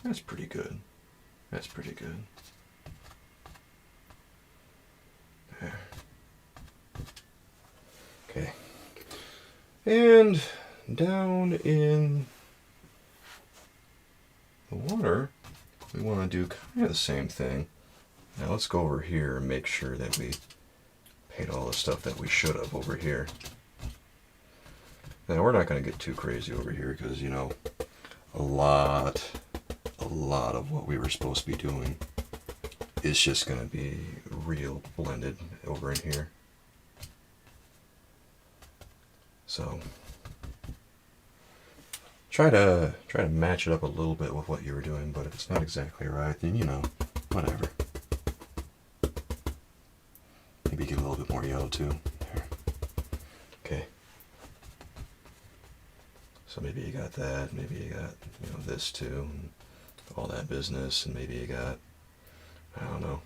That's pretty good. That's pretty good. There. Okay. And down in the water, we want to do kind of the same thing. Now let's go over here and make sure that we paint all the stuff that we should have over here. Now we're not going to get too crazy over here because, you know, a lot of what we were supposed to be doing is just going to be real blended over in here. So try to match it up a little bit with what you were doing, but if it's not exactly right, then you know, whatever. Maybe get a little bit more yellow too. There. Okay. So maybe you got that, maybe you got, you know, this too, and all that business, and maybe you got, I don't know,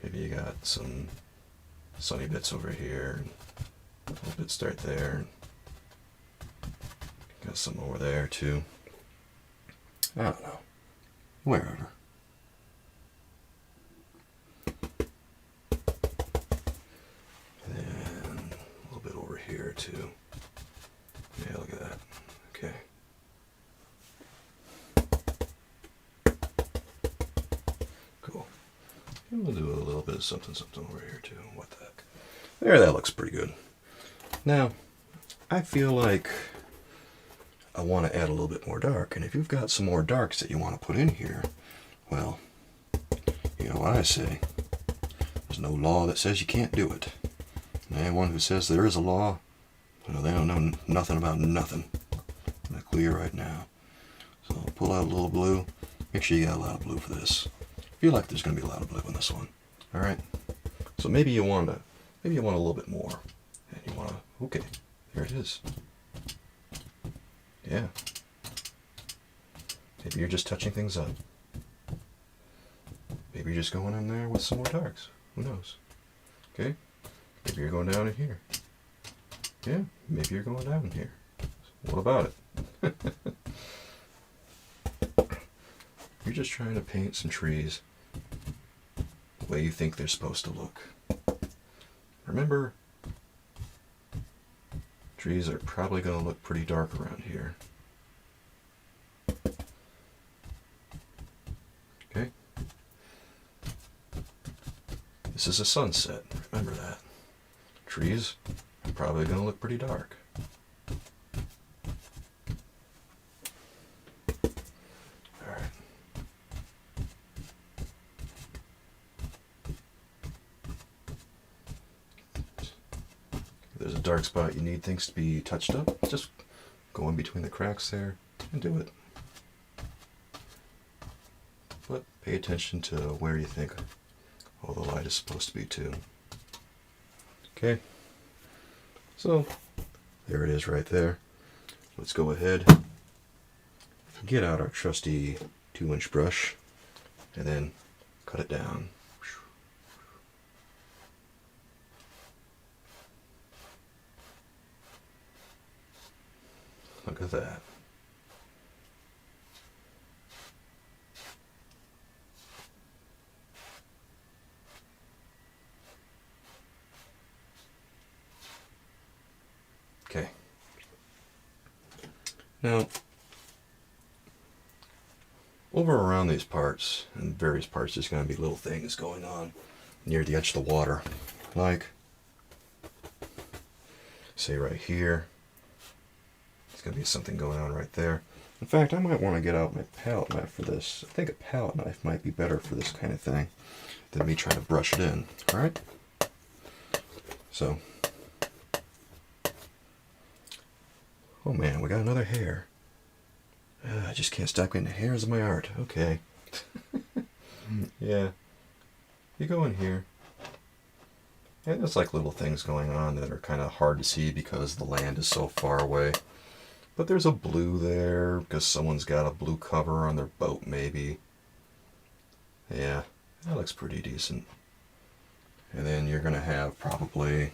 maybe you got some sunny bits over here, and a little bit start there, and got some over there too. I don't know, wherever. And a little bit over here too. Yeah, look at that. Okay. Cool. And we'll do a little bit of something over here too. What the heck? There, that looks pretty good. Now, I feel like I want to add a little bit more dark. And if you've got some more darks that you want to put in here, well, you know what I say. There's no law that says you can't do it. And anyone who says there is a law, well, they don't know nothing about nothing. I'm going to clear right now. So I'll pull out a little blue. Make sure you got a lot of blue for this. I feel like there's going to be a lot of blue in this one. All right. So maybe you want a little bit more. And you want to, okay, there it is. Yeah. Maybe you're just touching things up. Maybe you're just going in there with some more darks. Who knows? Okay. Maybe you're going down in here. Yeah, maybe you're going down here. What about it? You're just trying to paint some trees the way you think they're supposed to look. Remember, trees are probably going to look pretty dark around here. Okay? This is a sunset. Remember that. Trees are probably going to look pretty dark. Alright. If there's a dark spot you need things to be touched up, just go in between the cracks there and do it. But pay attention to where you think all the light is supposed to be too. Okay, so there it is right there. Let's go ahead, get out our trusty 2-inch brush, and then cut it down. Look at that. Okay. Now, over around these parts, and various parts, there's going to be little things going on near the edge of the water. Like, say right here, there's going to be something going on right there. In fact, I might want to get out my palette knife for this. I think a palette knife might be better for this kind of thing than me trying to brush it in. Alright? So, oh man, we got another hair. I just can't stop getting hairs in my art. Okay. Yeah. You go in here. And there's like little things going on that are kind of hard to see because the land is so far away. But there's a blue there because someone's got a blue cover on their boat maybe. Yeah, that looks pretty decent. And then you're going to have probably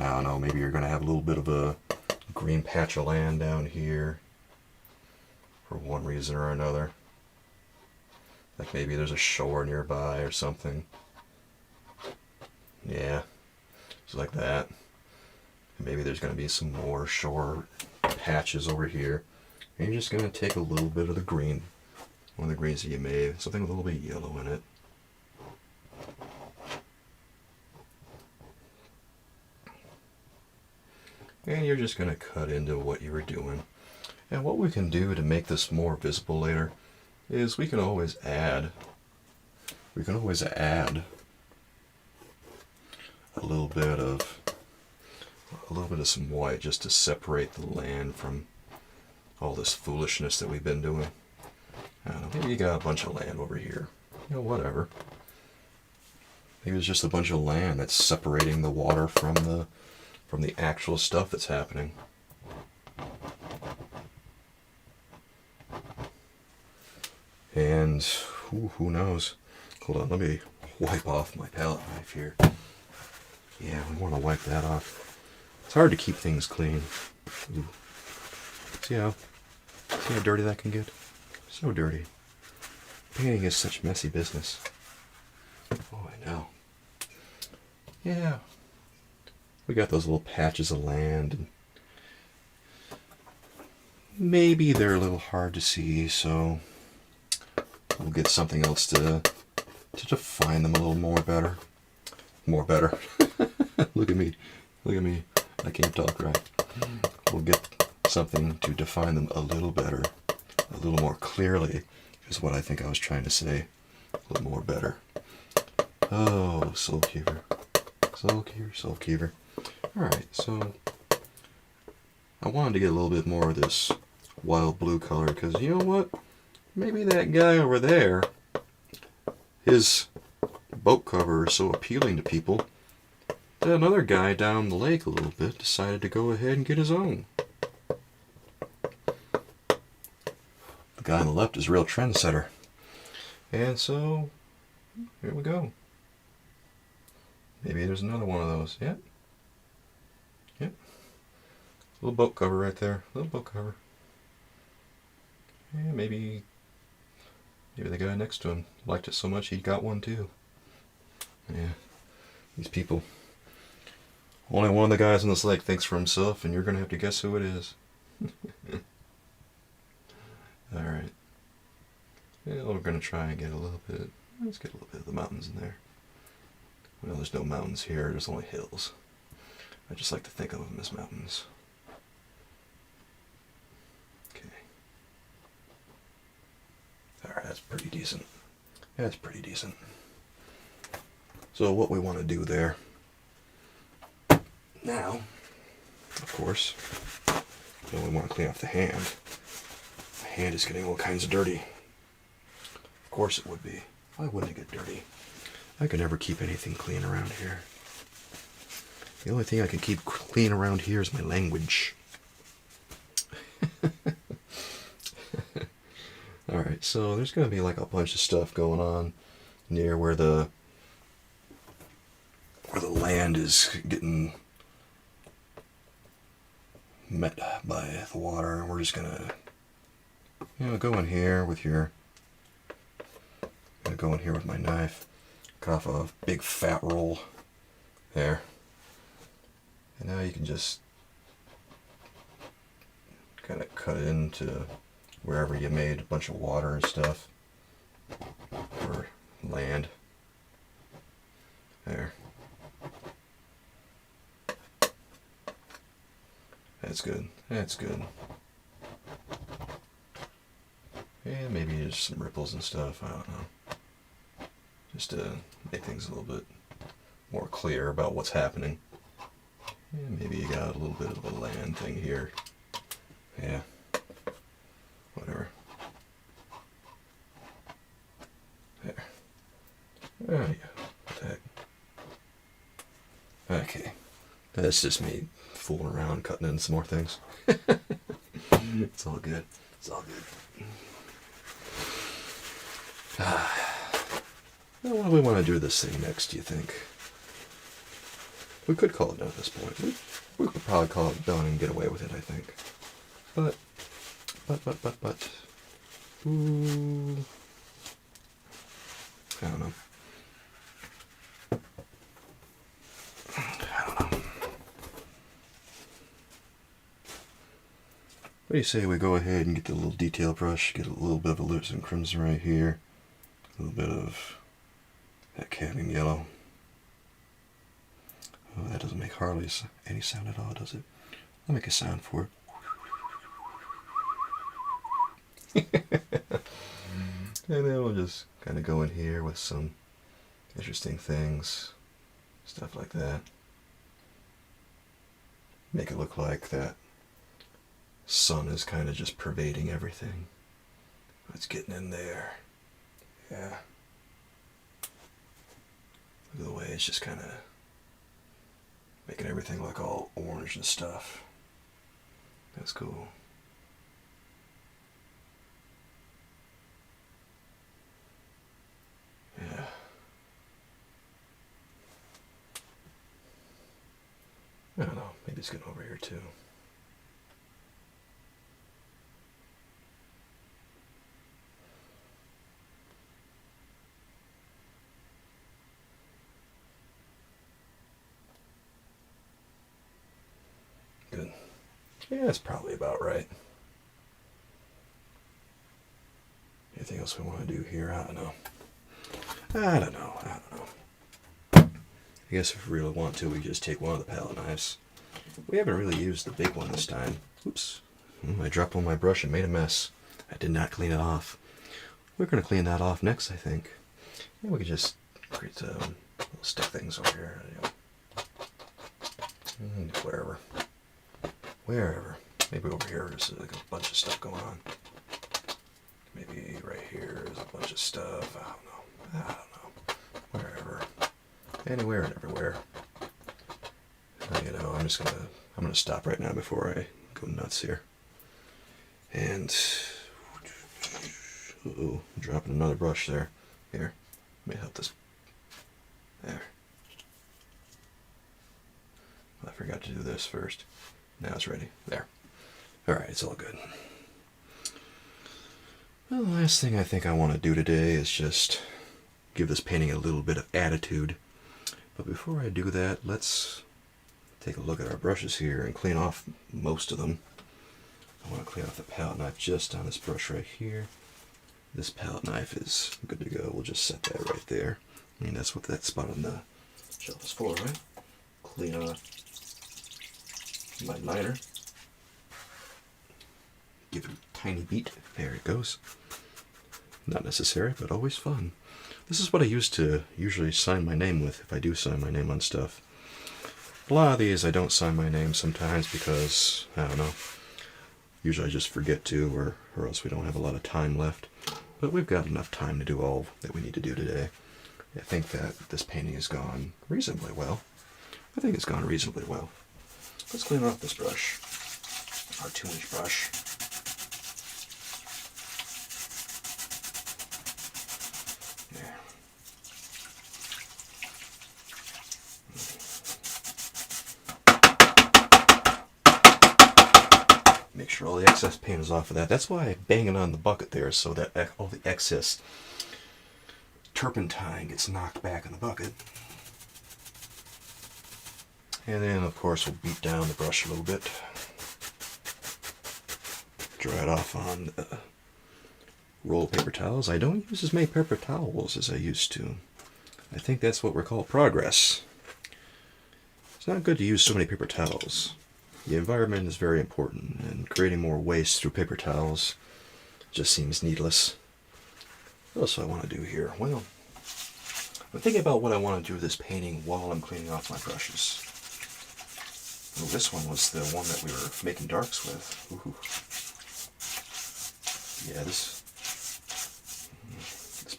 I don't know, maybe you're going to have a little bit of a green patch of land down here for one reason or another. Like maybe there's a shore nearby or something. Yeah, just like that. And maybe there's going to be some more shore patches over here. And you're just going to take a little bit of the green, one of the greens that you made, something with a little bit of yellow in it. And you're just going to cut into what you were doing. And what we can do to make this more visible later is we can always add a little bit of some white just to separate the land from all this foolishness that we've been doing. I don't know, maybe you got a bunch of land over here. You know, whatever. Maybe it's just a bunch of land that's separating the water from the actual stuff that's happening. And who knows? Hold on, let me wipe off my palette knife here. Yeah, we want to wipe that off. It's hard to keep things clean. Ooh. See how dirty that can get? So dirty. Painting is such messy business. Oh, I know. Yeah. We got those little patches of land. And maybe they're a little hard to see, so we'll get something else to define them a little more better. More better. Look at me. Look at me. I can't talk right. We'll get something to define them a little better. A little more clearly is what I think I was trying to say. A little more better. Oh, Soul Keeper. Soul Keeper, Soul Keeper. Alright, so I wanted to get a little bit more of this wild blue color because you know what? Maybe that guy over there, his boat cover is so appealing to people that another guy down the lake a little bit decided to go ahead and get his own. The guy on the left is a real trendsetter. And so, here we go. Maybe there's another one of those. Yep. Yep. Little boat cover right there. Little boat cover. Yeah, maybe the guy next to him liked it so much he got one too. Yeah. These people. Only one of the guys on this lake thinks for himself, and you're going to have to guess who it is. Alright. Yeah, we're going to try and get a little bit. Let's get a little bit of the mountains in there. Well, there's no mountains here, there's only hills. I just like to think of them as mountains. Okay. Alright, that's pretty decent. That's pretty decent. So what we want to do there now, of course, we want to clean off the hand. My hand is getting all kinds of dirty. Of course it would be. Why wouldn't it get dirty? I can never keep anything clean around here. The only thing I can keep clean around here is my language. Alright, so there's going to be like a bunch of stuff going on near where the land is getting met by the water. We're just going to, go in here with my knife. knock off a big fat roll there. And now you can just kind of cut into wherever you made a bunch of water and stuff, or land. There. That's good. That's good. And maybe just some ripples and stuff. I don't know. Just to make things a little bit more clear about what's happening. And maybe you got a little bit of a land thing here. Yeah. Whatever. There. Oh yeah. What the heck? Okay. That's just me fooling around, cutting in some more things. It's all good. It's all good. Well, what do we want to do to this thing next, do you think? We could call it done at this point. We could probably call it done and get away with it, I think. But. Ooh. I don't know. What do you say we go ahead and get the little detail brush, get a little bit of alizarin crimson right here, a little bit of that cadmium yellow. Oh, that doesn't make hardly any sound at all, does it? I'll make a sound for it. And then we'll just kind of go in here with some interesting things, stuff like that. Make it look like that sun is kind of just pervading everything. It's getting in there. Yeah. Look at the way it's just kind of making everything look all orange and stuff. That's cool. Yeah. I don't know. Maybe it's getting over here too. Good. Yeah, that's probably about right. Anything else we want to do here? I don't know. I don't know. I guess if we really want to, we just take one of the palette knives. We haven't really used the big one this time. Oops. I dropped on my brush and made a mess. I did not clean it off. We're going to clean that off next, I think. And we could just create little stick things over here. Wherever. Maybe over here there's like a bunch of stuff going on. Maybe right here is a bunch of stuff. I don't know. Wherever. Anywhere and everywhere. I'm gonna stop right now before I go nuts here. And I'm dropping another brush there. Here. Let me help this. There. I forgot to do this first. Now it's ready. There. Alright, it's all good. Well, the last thing I think I want to do today is just give this painting a little bit of attitude. But before I do that, let's take a look at our brushes here and clean off most of them. I want to clean off the palette knife just on this brush right here. This palette knife is good to go. We'll just set that right there. I mean, that's what that spot on the shelf is for, right? Clean off my liner. Give it a tiny beat. There it goes. Not necessary, but always fun. This is what I used to usually sign my name with if I do sign my name on stuff. A lot of these I don't sign my name sometimes because, I don't know, usually I just forget to or else we don't have a lot of time left. But we've got enough time to do all that we need to do today. I think that this painting has gone reasonably well. I think it's gone reasonably well. Let's clean off this brush, our 2-inch brush. There. Make sure all the excess paint is off of that. That's why I bang it on the bucket there so that all the excess turpentine gets knocked back in the bucket. And then, of course, we'll beat down the brush a little bit. Dry it off on roll of paper towels. I don't use as many paper towels as I used to. I think that's what we're called progress. It's not good to use so many paper towels. The environment is very important, and creating more waste through paper towels just seems needless. What else do I want to do here? Well, I'm thinking about what I want to do with this painting while I'm cleaning off my brushes. Oh, this one was the one that we were making darks with. Ooh. Yeah, this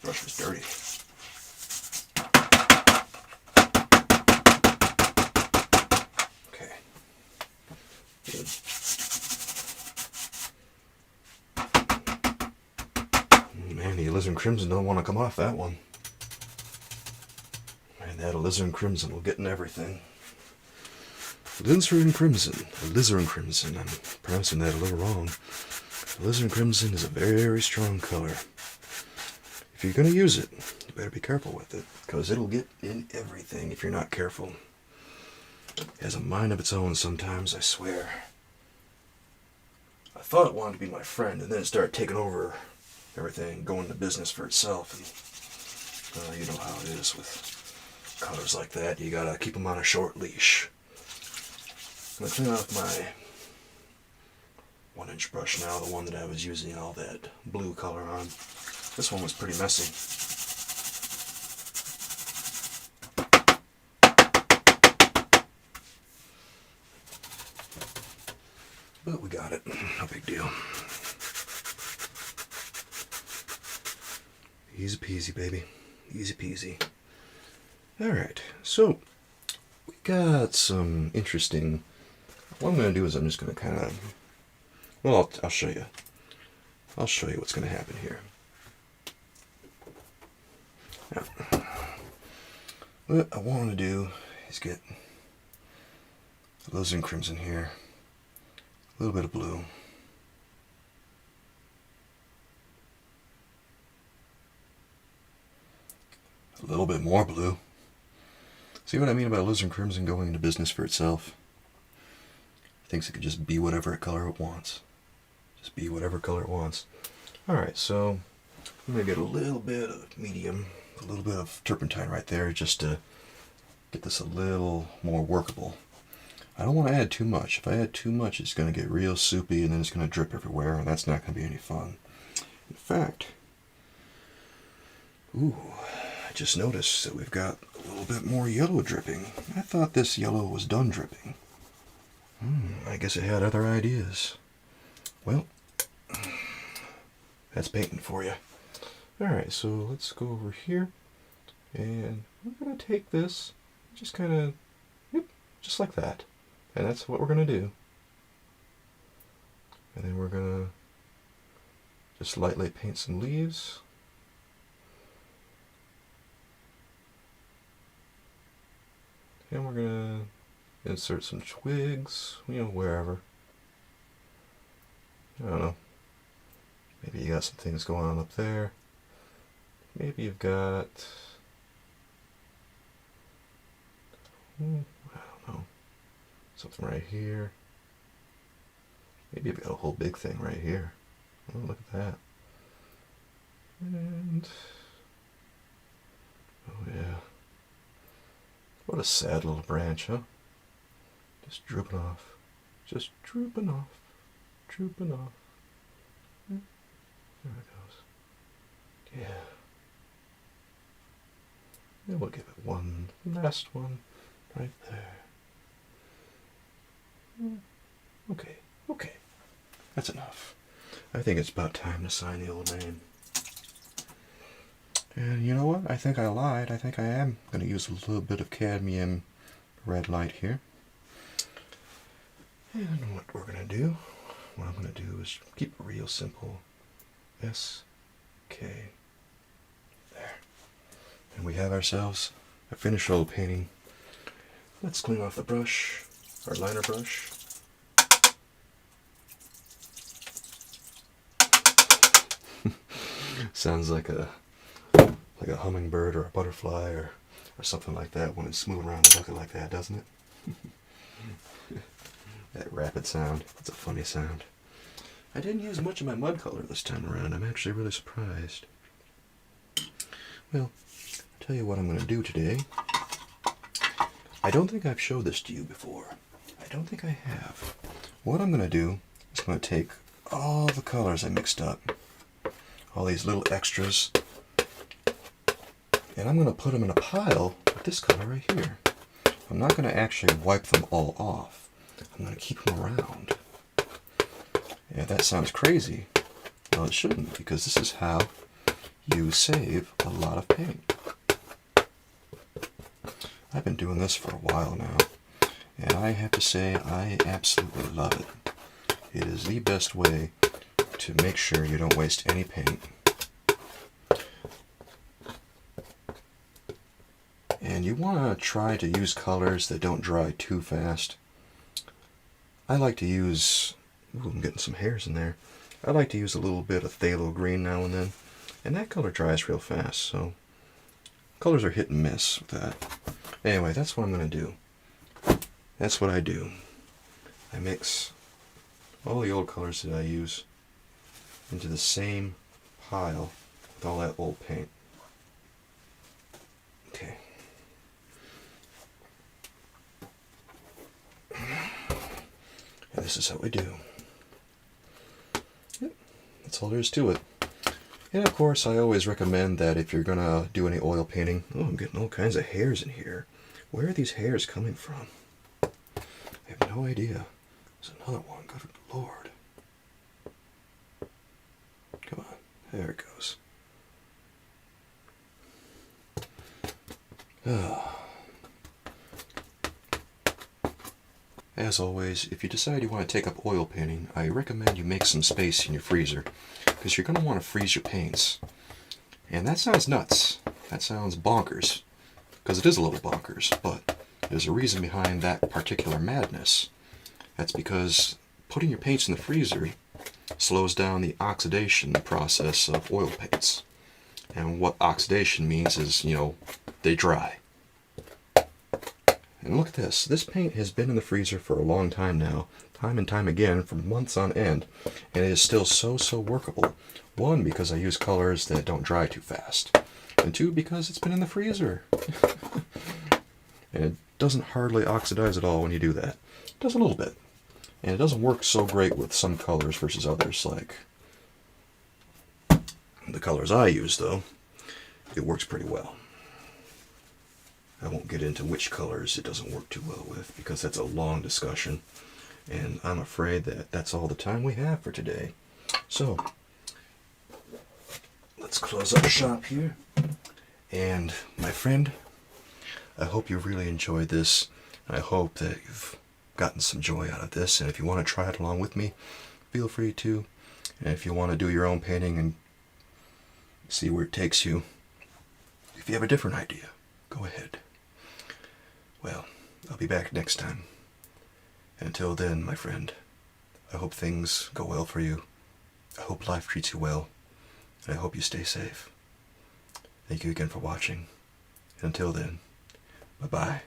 brush was dirty. Okay. Good. Man, the alizarin crimson don't want to come off that one. Man, that alizarin crimson will get in everything. Alizarin crimson. I'm pronouncing that a little wrong. Alizarin crimson is a very strong color. If you're going to use it, you better be careful with it, because it'll get in everything if you're not careful. It has a mind of its own sometimes, I swear. I thought it wanted to be my friend, and then it started taking over everything, going to business for itself. And you know how it is with colors like that. You gotta keep them on a short leash. I'm going to clean off my 1-inch brush now, the one that I was using all that blue color on. This one was pretty messy. But we got it. No big deal. Easy peasy, baby. Easy peasy. Alright, so we got some interesting... What I'm going to do is I'm just going to kind of... Well, I'll show you. I'll show you what's going to happen here. Now, what I want to do is get alizarin crimson here, a little bit of blue, a little bit more blue. See what I mean about alizarin crimson going into business for itself? It thinks it could just be whatever color it wants. Just be whatever color it wants. Alright, so I'm going to get a little bit of medium, a little bit of turpentine right there, just to get this a little more workable. I don't want to add too much. If I add too much, it's going to get real soupy, and then it's going to drip everywhere, and that's not going to be any fun. In fact, ooh, I just noticed that we've got a little bit more yellow dripping. I thought this yellow was done dripping. I guess it had other ideas. Well, that's painting for you. Alright, so let's go over here, and we're going to take this, just kind of, yep, just like that. And that's what we're going to do. And then we're going to just lightly paint some leaves. And we're going to insert some twigs, wherever. I don't know. Maybe you got some things going on up there. Maybe you've got, I don't know, something right here. Maybe you've got a whole big thing right here. Oh, look at that. And, oh yeah. What a sad little branch, huh? Just drooping off. Just drooping off. Drooping off. There it goes. Yeah. And we'll give it one last one right there. Okay. That's enough. I think it's about time to sign the old name. And you know what? I think I lied. I think I am going to use a little bit of cadmium red light here. And what I'm going to do is keep it real simple. S-K. There. And we have ourselves a finished oil painting. Let's clean off the brush, our liner brush. Sounds like a like a hummingbird or a butterfly or something like that when it's moving around the bucket like that, doesn't it? That rapid sound. It's a funny sound. I didn't use much of my mud color this time around. I'm actually really surprised. Well, I'll tell you what I'm going to do today. I don't think I've showed this to you before. I don't think I have. What I'm going to do is I'm going to take all the colors I mixed up, all these little extras, and I'm going to put them in a pile with this color right here. I'm not going to actually wipe them all off. I'm going to keep them around. Yeah, that sounds crazy. Well, it shouldn't, because this is how you save a lot of paint. I've been doing this for a while now, and I have to say I absolutely love it. It is the best way to make sure you don't waste any paint. And you want to try to use colors that don't dry too fast. I like to use, ooh, I'm getting some hairs in there. I like to use a little bit of phthalo green now and then, and that color dries real fast, so colors are hit and miss with that. Anyway, that's what I'm going to do. That's what I do. I mix all the old colors that I use into the same pile with all that old paint. Okay. And this is how we do. Yep, that's all there is to it. And of course, I always recommend that if you're gonna do any oil painting, oh, I'm getting all kinds of hairs in here. Where are these hairs coming from? I have no idea. There's another one, good Lord. Come on, there it goes. As always, if you decide you want to take up oil painting, I recommend you make some space in your freezer, because you're going to want to freeze your paints. And that sounds nuts. That sounds bonkers, because it is a little bonkers, but there's a reason behind that particular madness. That's because putting your paints in the freezer slows down the oxidation process of oil paints. And what oxidation means is, they dry. And look at this. This paint has been in the freezer for a long time now, time and time again, for months on end, and it is still so workable. One, because I use colors that don't dry too fast, and two, because it's been in the freezer. And it doesn't hardly oxidize at all when you do that. It does a little bit. And it doesn't work so great with some colors versus others, like the colors I use, though. It works pretty well. I won't get into which colors it doesn't work too well with, because that's a long discussion, and I'm afraid that that's all the time we have for today. So, let's close up shop here. And my friend, I hope you really enjoyed this. I hope that you've gotten some joy out of this, and if you want to try it along with me, feel free to. And if you want to do your own painting and see where it takes you, if you have a different idea, go ahead. Well, I'll be back next time. And until then, my friend, I hope things go well for you. I hope life treats you well. And I hope you stay safe. Thank you again for watching. And until then, bye-bye.